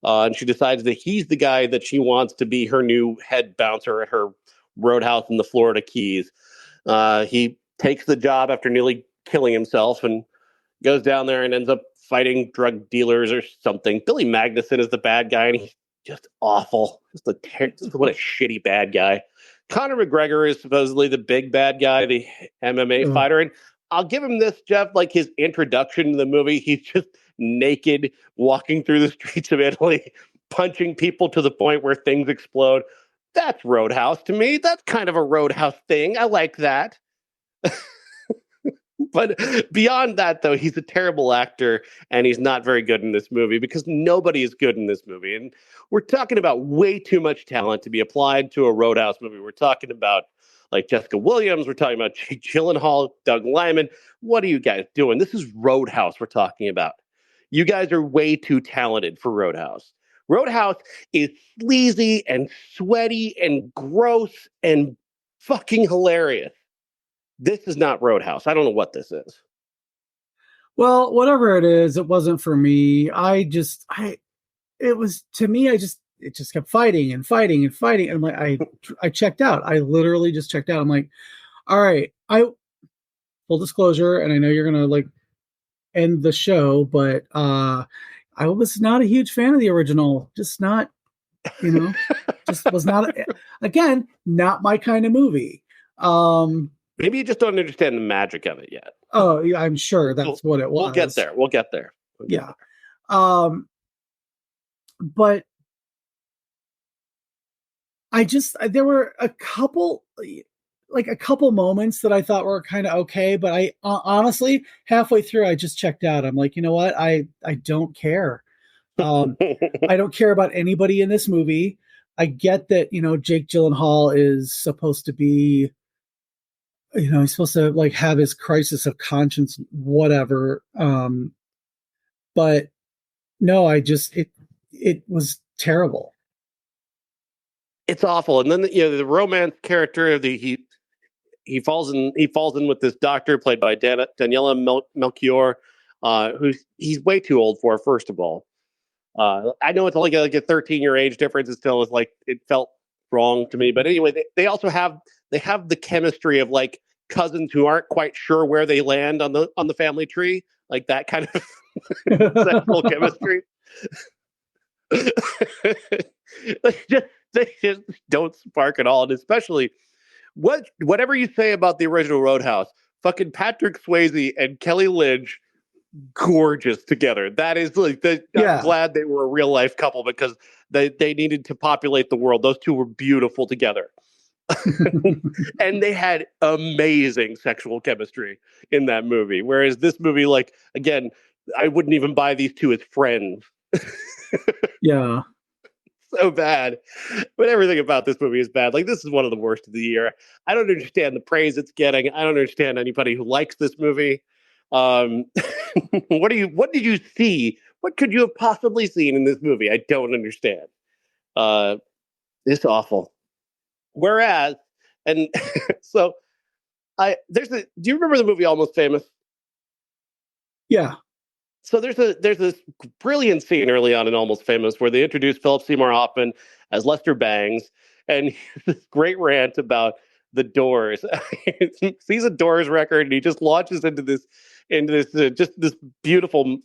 And she decides that he's the guy that she wants to be her new head bouncer at her roadhouse in the Florida Keys. He takes the job after nearly killing himself and goes down there and ends up fighting drug dealers or something. Billy Magnuson is the bad guy, and he's just awful. What a shitty bad guy. Conor McGregor is supposedly the big bad guy, the MMA fighter. And I'll give him this, Jeff, like his introduction to the movie. He's just naked, walking through the streets of Italy, punching people to the point where things explode. That's Roadhouse to me. That's kind of a Roadhouse thing. I like that. But beyond that, though, he's a terrible actor, and he's not very good in this movie because nobody is good in this movie. And we're talking about way too much talent to be applied to a Roadhouse movie. We're talking about like Jessica Williams. We're talking about Jake Gyllenhaal, Doug Liman. What are you guys doing? This is Roadhouse we're talking about. You guys are way too talented for Roadhouse. Roadhouse is sleazy and sweaty and gross and fucking hilarious. This is not Roadhouse. I don't know what this is. Well, whatever it is, it wasn't for me. It just kept fighting and fighting and fighting. And I'm like, I checked out. I literally just checked out. I'm like, all right, full disclosure, and I know you're going to like end the show, but I was not a huge fan of the original. Just not, just was not, again, not my kind of movie. Maybe you just don't understand the magic of it yet. Oh, yeah, I'm sure that's what it was. We'll get there. Yeah. But there were a couple moments that I thought were kind of okay, but I honestly, halfway through, I just checked out. I'm like, you know what? I don't care. I don't care about anybody in this movie. I get that, Jake Gyllenhaal is supposed to be, he's supposed to like have his crisis of conscience, whatever. But no, it was terrible. It's awful. And then the romance character, he falls in with this doctor played by Daniela Melchior, he's way too old for, first of all. I know it's only like a 13-year age difference. It still is like, it felt wrong to me. But anyway, they also have the chemistry of like cousins who aren't quite sure where they land on the family tree, like that kind of sexual chemistry. They just don't spark at all. And especially whatever you say about the original Roadhouse, fucking Patrick Swayze and Kelly Lynch, gorgeous together. That is like, I'm glad they were a real life couple because they needed to populate the world. Those two were beautiful together. And they had amazing sexual chemistry in that movie. Whereas this movie, like, again, I wouldn't even buy these two as friends. Yeah. So bad. But everything about this movie is bad. Like, this is one of the worst of the year. I don't understand the praise it's getting. I don't understand anybody who likes this movie. What did you see? What could you have possibly seen in this movie? I don't understand. It's awful. Whereas, and so do you remember the movie Almost Famous? Yeah. So there's this brilliant scene early on in Almost Famous where they introduce Philip Seymour Hoffman as Lester Bangs, and this great rant about the Doors. He sees a Doors record and he just launches into this just this beautiful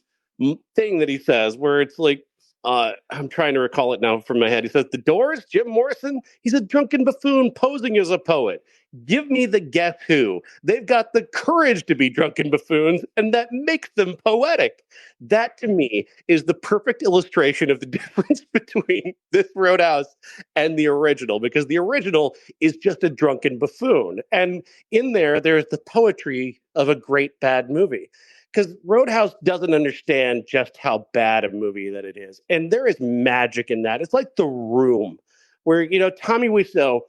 thing that he says, where it's like, I'm trying to recall it now from my head. He says, The Doors, Jim Morrison, he's a drunken buffoon posing as a poet. Give me the Guess Who. They've got the courage to be drunken buffoons, and that makes them poetic. That, to me, is the perfect illustration of the difference between this Roadhouse and the original, because the original is just a drunken buffoon. And in there's the poetry of a great bad movie. Because Roadhouse doesn't understand just how bad a movie that it is. And there is magic in that. It's like The Room, where, Tommy Wiseau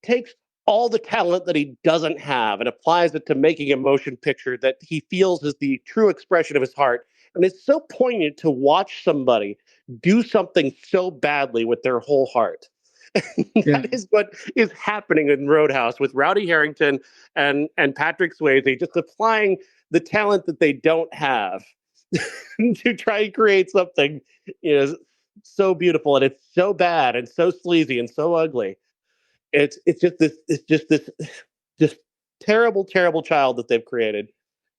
takes all the talent that he doesn't have and applies it to making a motion picture that he feels is the true expression of his heart. And it's so poignant to watch somebody do something so badly with their whole heart. That is what is happening in Roadhouse with Rowdy Harrington and Patrick Swayze, just applying the talent that they don't have to try and create something so beautiful, and it's so bad and so sleazy and so ugly. It's just this terrible child that they've created,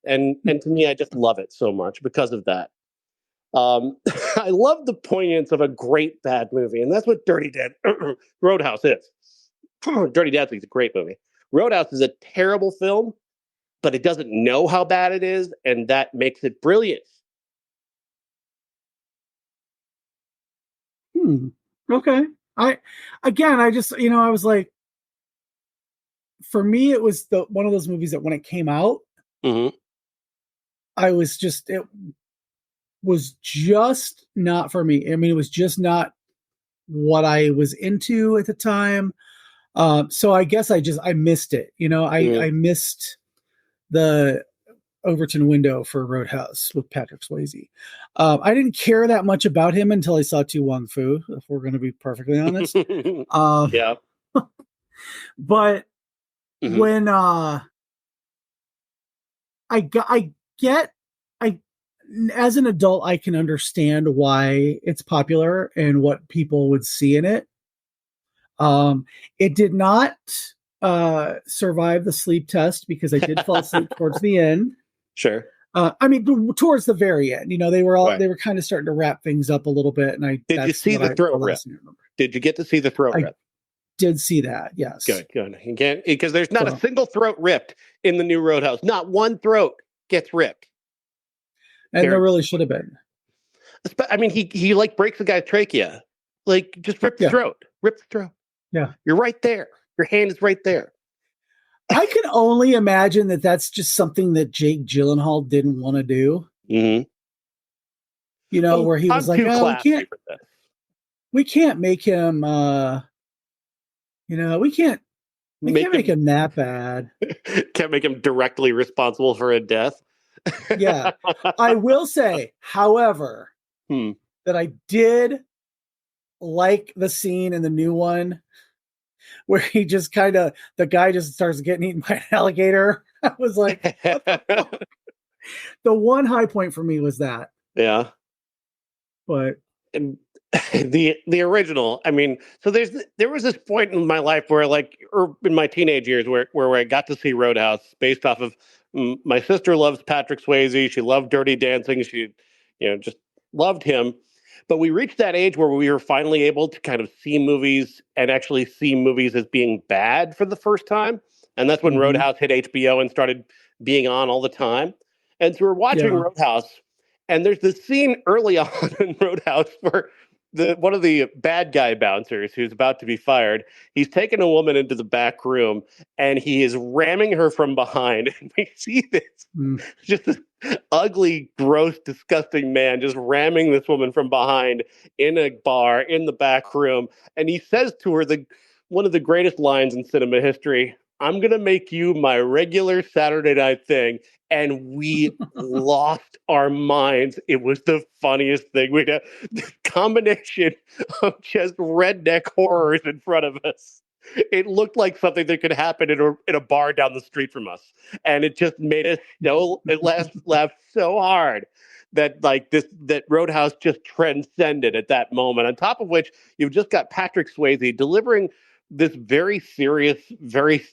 and to me, I just love it so much because of that. I love the poignance of a great bad movie, and that's what Roadhouse is. Dirty Dancing is a great movie. Roadhouse is a terrible film, but it doesn't know how bad it is, and that makes it brilliant. Okay. I was like, for me, it was one of those movies that when it came out, it was just not for me. I mean, it was just not what I was into at the time. So I guess I missed it. I missed the Overton window for Roadhouse with Patrick Swayze. I didn't care that much about him until I saw Tu Wong Fu, if we're going to be perfectly honest. Yeah. But when as an adult, I can understand why it's popular and what people would see in it. It did not survive the sleep test because I did fall asleep towards the end. Sure. Towards the very end, they were kind of starting to wrap things up a little bit. And did you see the throat rip? Did you get to see the throat rip? Did see that. Yes. Good. Again, because there's not a single throat ripped in the new Roadhouse. Not one throat gets ripped. And there really should have been. I mean, he like breaks the guy's trachea. Like, just rip the throat. Rip the throat. Yeah. You're right there. Your hand is right there. I can only imagine that that's just something that Jake Gyllenhaal didn't want to do. Mm-hmm. Where he was like, "Oh, we can't make him. We can't make him that bad. Can't make him directly responsible for a death." Yeah, I will say, however, that I did like the scene in the new one where he just the guy just starts getting eaten by an alligator. I was like, the one high point for me was that. Yeah. But the original, I mean, so there was this point in my life where, or in my teenage years where I got to see Roadhouse based off of my sister loves Patrick Swayze. She loved Dirty Dancing. She, just loved him. But we reached that age where we were finally able to kind of see movies and actually see movies as being bad for the first time. And that's when Roadhouse hit HBO and started being on all the time. And so we're watching Roadhouse, and there's this scene early on in Roadhouse where one of the bad guy bouncers who's about to be fired, he's taken a woman into the back room and he is ramming her from behind. And we see this just this ugly, gross, disgusting man just ramming this woman from behind in a bar in the back room. And he says to her one of the greatest lines in cinema history: "I'm going to make you my regular Saturday night thing." And we lost our minds. It was the funniest thing. We had a combination of just redneck horrors in front of us. It looked like something that could happen in a bar down the street from us. And it just made us laugh so hard that that Roadhouse just transcended at that moment. On top of which, you've just got Patrick Swayze delivering this very serious, very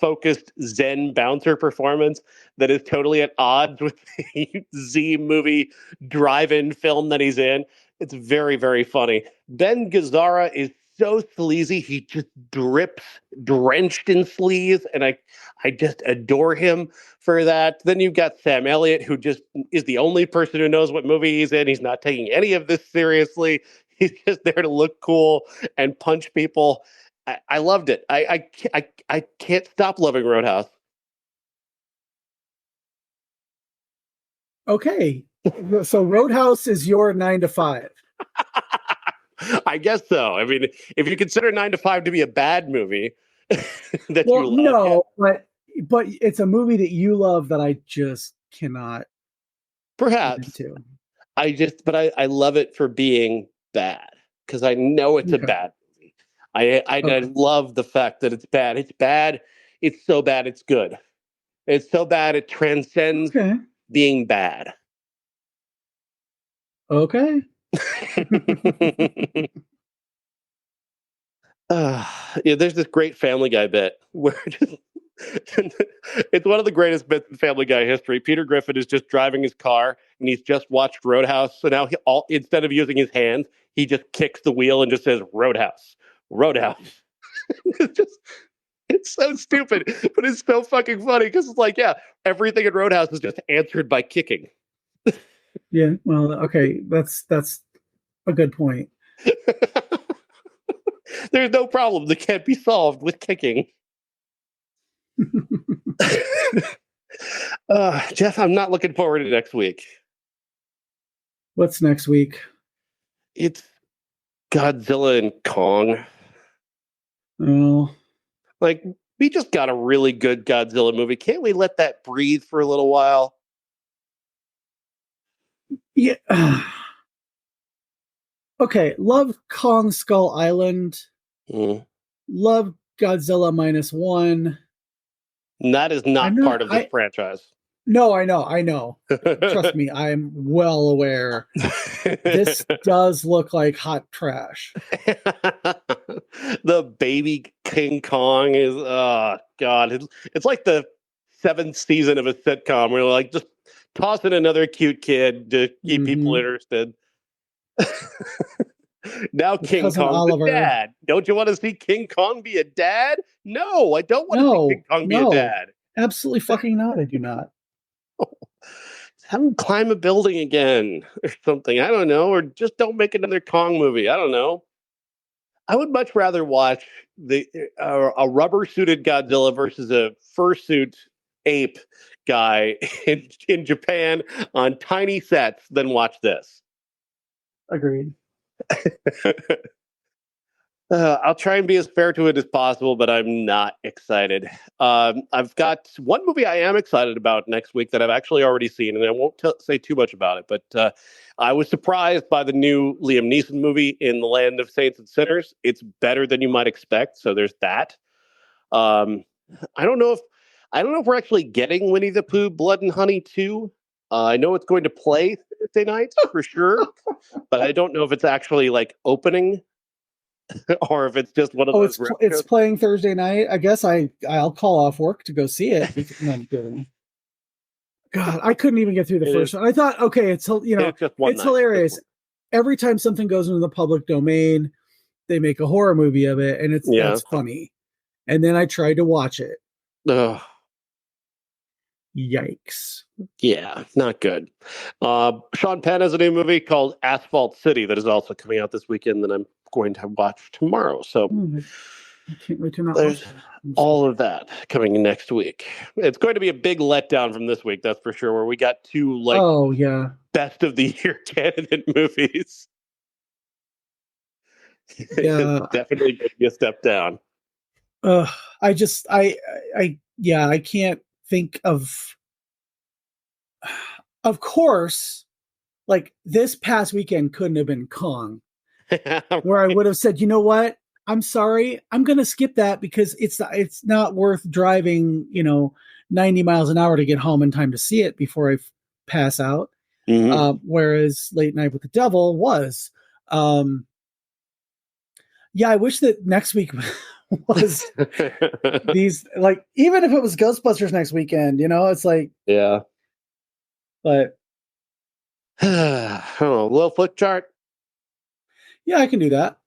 focused Zen bouncer performance that is totally at odds with the Z movie drive-in film that he's in. It's very, very funny. Ben Gazzara is so sleazy. He just drips, drenched in sleaze, and I just adore him for that. Then you've got Sam Elliott, who just is the only person who knows what movie he's in. He's not taking any of this seriously. He's just there to look cool and punch people. I loved it. I can't stop loving Roadhouse. Okay. So Roadhouse is your 9 to 5. I guess so. I mean, if you consider 9 to 5 to be a bad movie, that Well, you love, no, but it's a movie that you love that I just cannot. Perhaps. But I love it for being bad because I know it's a bad movie. I love the fact that it's bad. It's bad. It's so bad. It's good. It's so bad. It transcends being bad. Okay. There's this great Family Guy bit where it's one of the greatest bits in Family Guy history. Peter Griffin is just driving his car and he's just watched Roadhouse. So now instead of using his hands, he just kicks the wheel and just says Roadhouse, Roadhouse. It's so stupid, but it's so fucking funny because it's like, yeah, everything in Roadhouse is just answered by kicking. Yeah, well, okay, that's a good point. There's no problem that can't be solved with kicking. Jeff, I'm not looking forward to next week. What's next week? It's Godzilla and Kong. Oh. Like, we just got a really good Godzilla movie. Can't we let that breathe for a little while? Yeah. Okay, love Kong Skull Island. Love Godzilla -1. That is not part of this franchise. No, I know. Trust me, I'm well aware. This does look like hot trash. The baby King Kong is, oh, God. It's like the 7th season of a sitcom where like just toss in another cute kid to keep people interested. Now King Kong's a dad. Don't you want to see King Kong be a dad? No, I don't want to see King Kong be a dad. Absolutely fucking not. I do not. Have him climb a building again or something. I don't know. Or just don't make another Kong movie. I don't know. I would much rather watch a rubber-suited Godzilla versus a fursuit ape guy in Japan on tiny sets than watch this. Agreed. I'll try and be as fair to it as possible, but I'm not excited. I've got one movie I am excited about next week that I've actually already seen, and I won't say too much about it, but I was surprised by the new Liam Neeson movie, In the Land of Saints and Sinners. It's better than you might expect, so there's that. I don't know if we're actually getting Winnie the Pooh Blood and Honey 2. I know it's going to play Thursday night for sure, but I don't know if it's actually like opening or if it's just one of those. It's playing Thursday night. I guess I'll call off work to go see it. No, I'm kidding. God, I couldn't even get through the first one. I thought, okay, it's hilarious. Every time something goes into the public domain, they make a horror movie of it, and that's funny. And then I tried to watch it. Ugh. Yikes. Yeah, not good. Sean Penn has a new movie called Asphalt City that is also coming out this weekend that I'm going to watch tomorrow. So I can't wait to not there's all of that coming next week. It's going to be a big letdown from this week, that's for sure, where we got two best of the year candidate movies. Yeah. It's definitely going to be a step down. I can't think of course, like this past weekend couldn't have been Kong, where I would have said, you know what? I'm sorry. I'm going to skip that because it's not worth driving, 90 miles an hour to get home in time to see it before I pass out. Whereas Late Night with the Devil was, I wish that next week was these, like, even if it was Ghostbusters next weekend, it's like, yeah, but I don't know, little flip chart. Yeah, I can do that.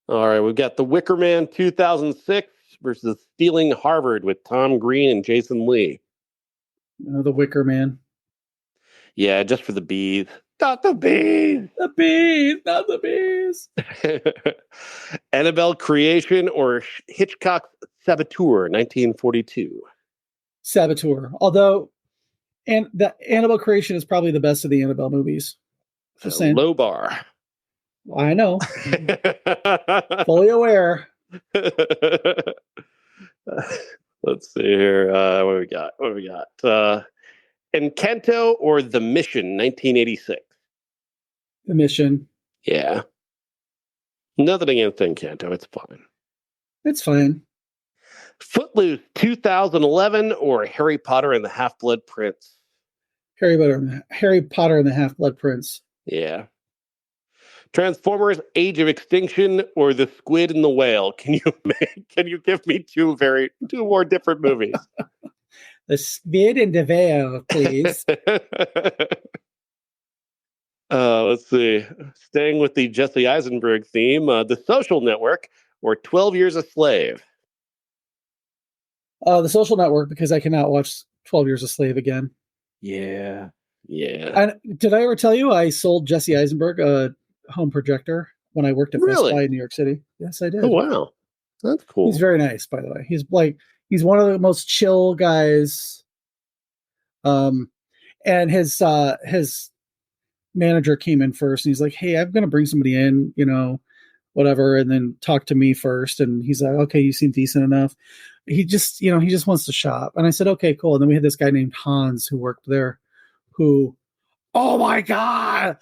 All right, we've got The Wicker Man 2006 versus Stealing Harvard with Tom Green and Jason Lee. The Wicker Man. Yeah, just for the bees. Not the bees! The bees, not the bees. Annabelle Creation or Hitchcock's Saboteur, 1942. Saboteur. Although, and the Annabelle Creation is probably the best of the Annabelle movies. Just saying. Low bar. I know. Fully aware. Let's see here. What do we got? Encanto or The Mission, 1986. The Mission. Yeah. Nothing against Encanto. It's fine. It's fine. Footloose, 2011 or Harry Potter and the Half-Blood Prince. Harry Potter and the Half-Blood Prince. Yeah. Transformers: Age of Extinction or The Squid and the Whale. Can you give me two more different movies? The Squid and the Whale, please. Let's see. Staying with the Jesse Eisenberg theme, The Social Network or 12 Years a Slave. The Social Network, because I cannot watch 12 Years a Slave again. Yeah. And did I ever tell you I sold Jesse Eisenberg a home projector when I worked at Best Buy in New York City? Yes, I did. Oh, wow. That's cool. He's very nice, by the way. He's one of the most chill guys. And his manager came in first and he's like, "Hey, I'm going to bring somebody in, whatever." And then talk to me first. And he's like, "Okay, you seem decent enough." He just wants to shop. And I said, "Okay, cool." And then we had this guy named Hans who worked there who, oh my God,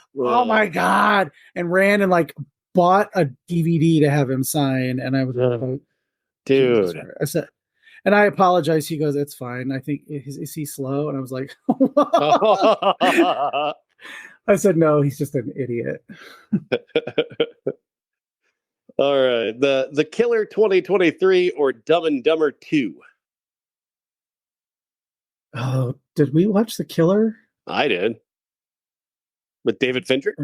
and ran and bought a DVD to have him sign. And I was like, dude, I said, and I apologize. He goes, "It's fine. I think, is he slow?" And I was like, I said, "No, he's just an idiot." All right. The Killer 2023 or Dumb and Dumber 2. Oh, did we watch The Killer? I did. With David Fincher?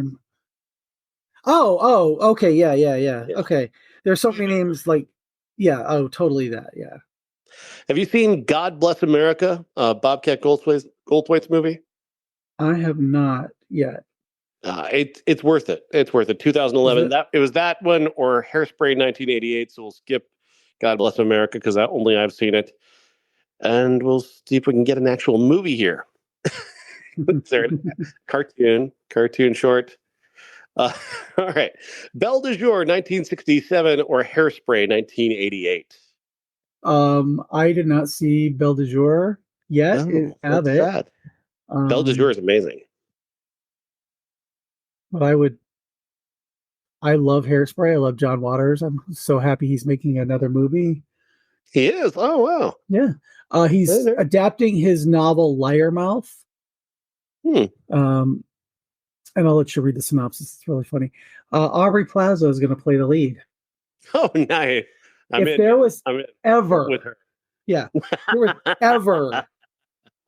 Okay. Yeah. Okay. There's so many names totally that. Yeah. Have you seen God Bless America, Bobcat Goldthwait's movie? I have not yet. It's worth it. It's worth it. 2011. It was that one or Hairspray 1988. So we'll skip God Bless America because only I've seen it, and we'll see if we can get an actual movie here. Cartoon short. All right. Belle de Jour 1967 or Hairspray 1988. I did not see Belle de Jour yet. Have it. Sad. Belle de Jour is amazing. But I love Hairspray. I love John Waters. I'm so happy he's making another movie. He is. Oh, wow. Yeah. He's adapting his novel Liarmouth. And I'll let you read the synopsis. It's really funny. Aubrey Plaza is going to play the lead. Oh, nice. There was ever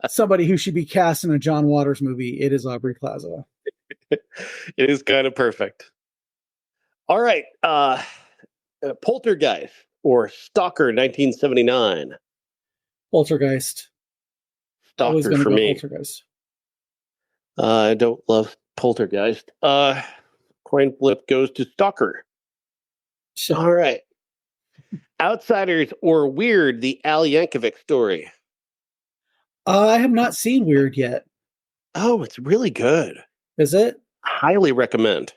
somebody who should be cast in a John Waters movie, it is Aubrey Plaza. It is kind of perfect. All right. Poltergeist or Stalker 1979. Poltergeist. Stalker for me. Poltergeist. I don't love Poltergeist. Coin flip goes to Stalker. Sure. All right. Outsiders or Weird, the Al Yankovic story. I have not seen Weird yet. Oh, it's really good. Is it? Highly recommend.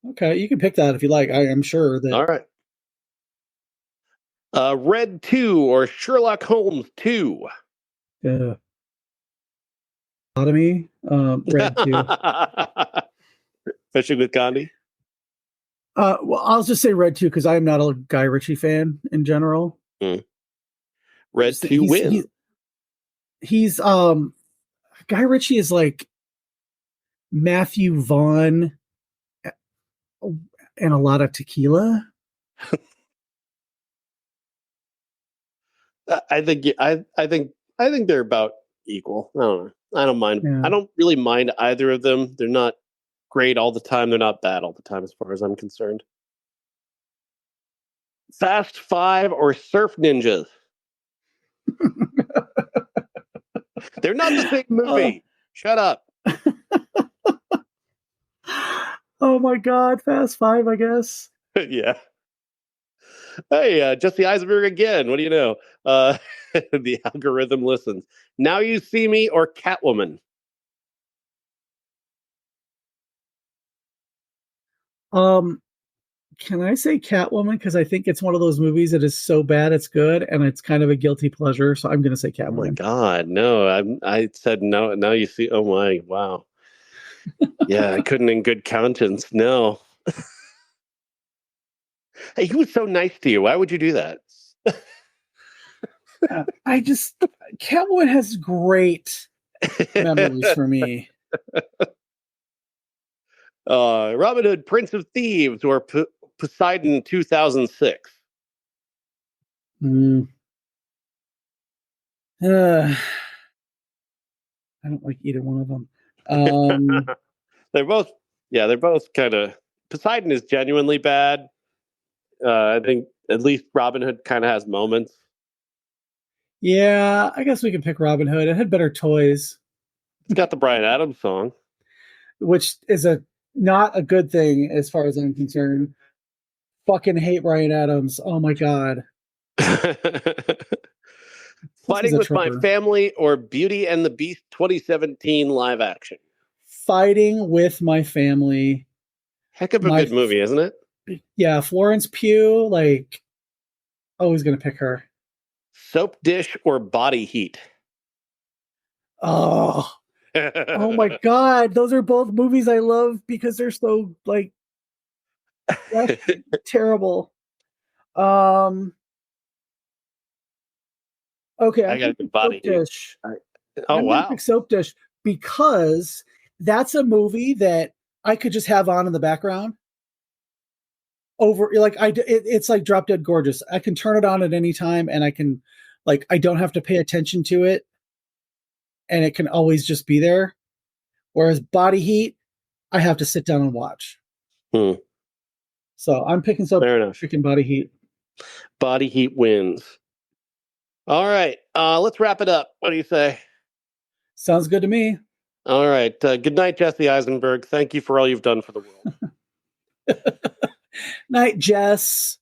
Okay, you can pick that if you like. I'm sure that. All right. Red 2 or Sherlock Holmes 2. Yeah. Red 2. Fishing with Gandhi. Well, I'll just say Red 2 because I am not a Guy Ritchie fan in general. Red 2 wins. He's Guy Ritchie is like Matthew Vaughn and a lot of tequila. I think they're about equal. I don't know. I don't mind. Yeah. I don't really mind either of them. They're not great all the time. They're not bad all the time, as far as I'm concerned. Fast Five or Surf Ninjas? They're not the same movie. Shut up. Oh my God, Fast Five, I guess. Yeah. Hey, Jesse Eisenberg again. What do you know? The algorithm listens. Now You See Me or Catwoman? Can I say Catwoman? Because I think it's one of those movies that is so bad it's good, and it's kind of a guilty pleasure. So I'm going to say Catwoman. Oh my God, no! I said no. Now you see. Oh my, wow. Yeah, I couldn't in good conscience. No. Hey, he was so nice to you. Why would you do that? Catwoman has great memories for me. Robin Hood, Prince of Thieves, or Poseidon 2006? I don't like either one of them. They're both kind of. Poseidon is genuinely bad. I think at least Robin Hood kind of has moments. Yeah, I guess we can pick Robin Hood. It had better toys. It's got the Bryan Adams song, which is not a good thing as far as I'm concerned. Fucking hate Bryan Adams. Oh my God. Fighting with My Family or Beauty and the Beast 2017 live action? Fighting with My Family. Heck of a good movie, isn't it? Yeah, Florence Pugh, always going to pick her. Soap Dish or Body Heat? Oh my God. Those are both movies I love because they're so terrible. Okay, I got a Body Heat. Dish. I'm gonna pick Soap Dish because that's a movie that I could just have on in the background. It's like Drop Dead Gorgeous. I can turn it on at any time, and I can, I don't have to pay attention to it, and it can always just be there. Whereas Body Heat, I have to sit down and watch. So I'm picking freaking Body Heat. Body Heat wins. All right, let's wrap it up. What do you say? Sounds good to me. All right. Good night, Jesse Eisenberg. Thank you for all you've done for the world. Night, Jess.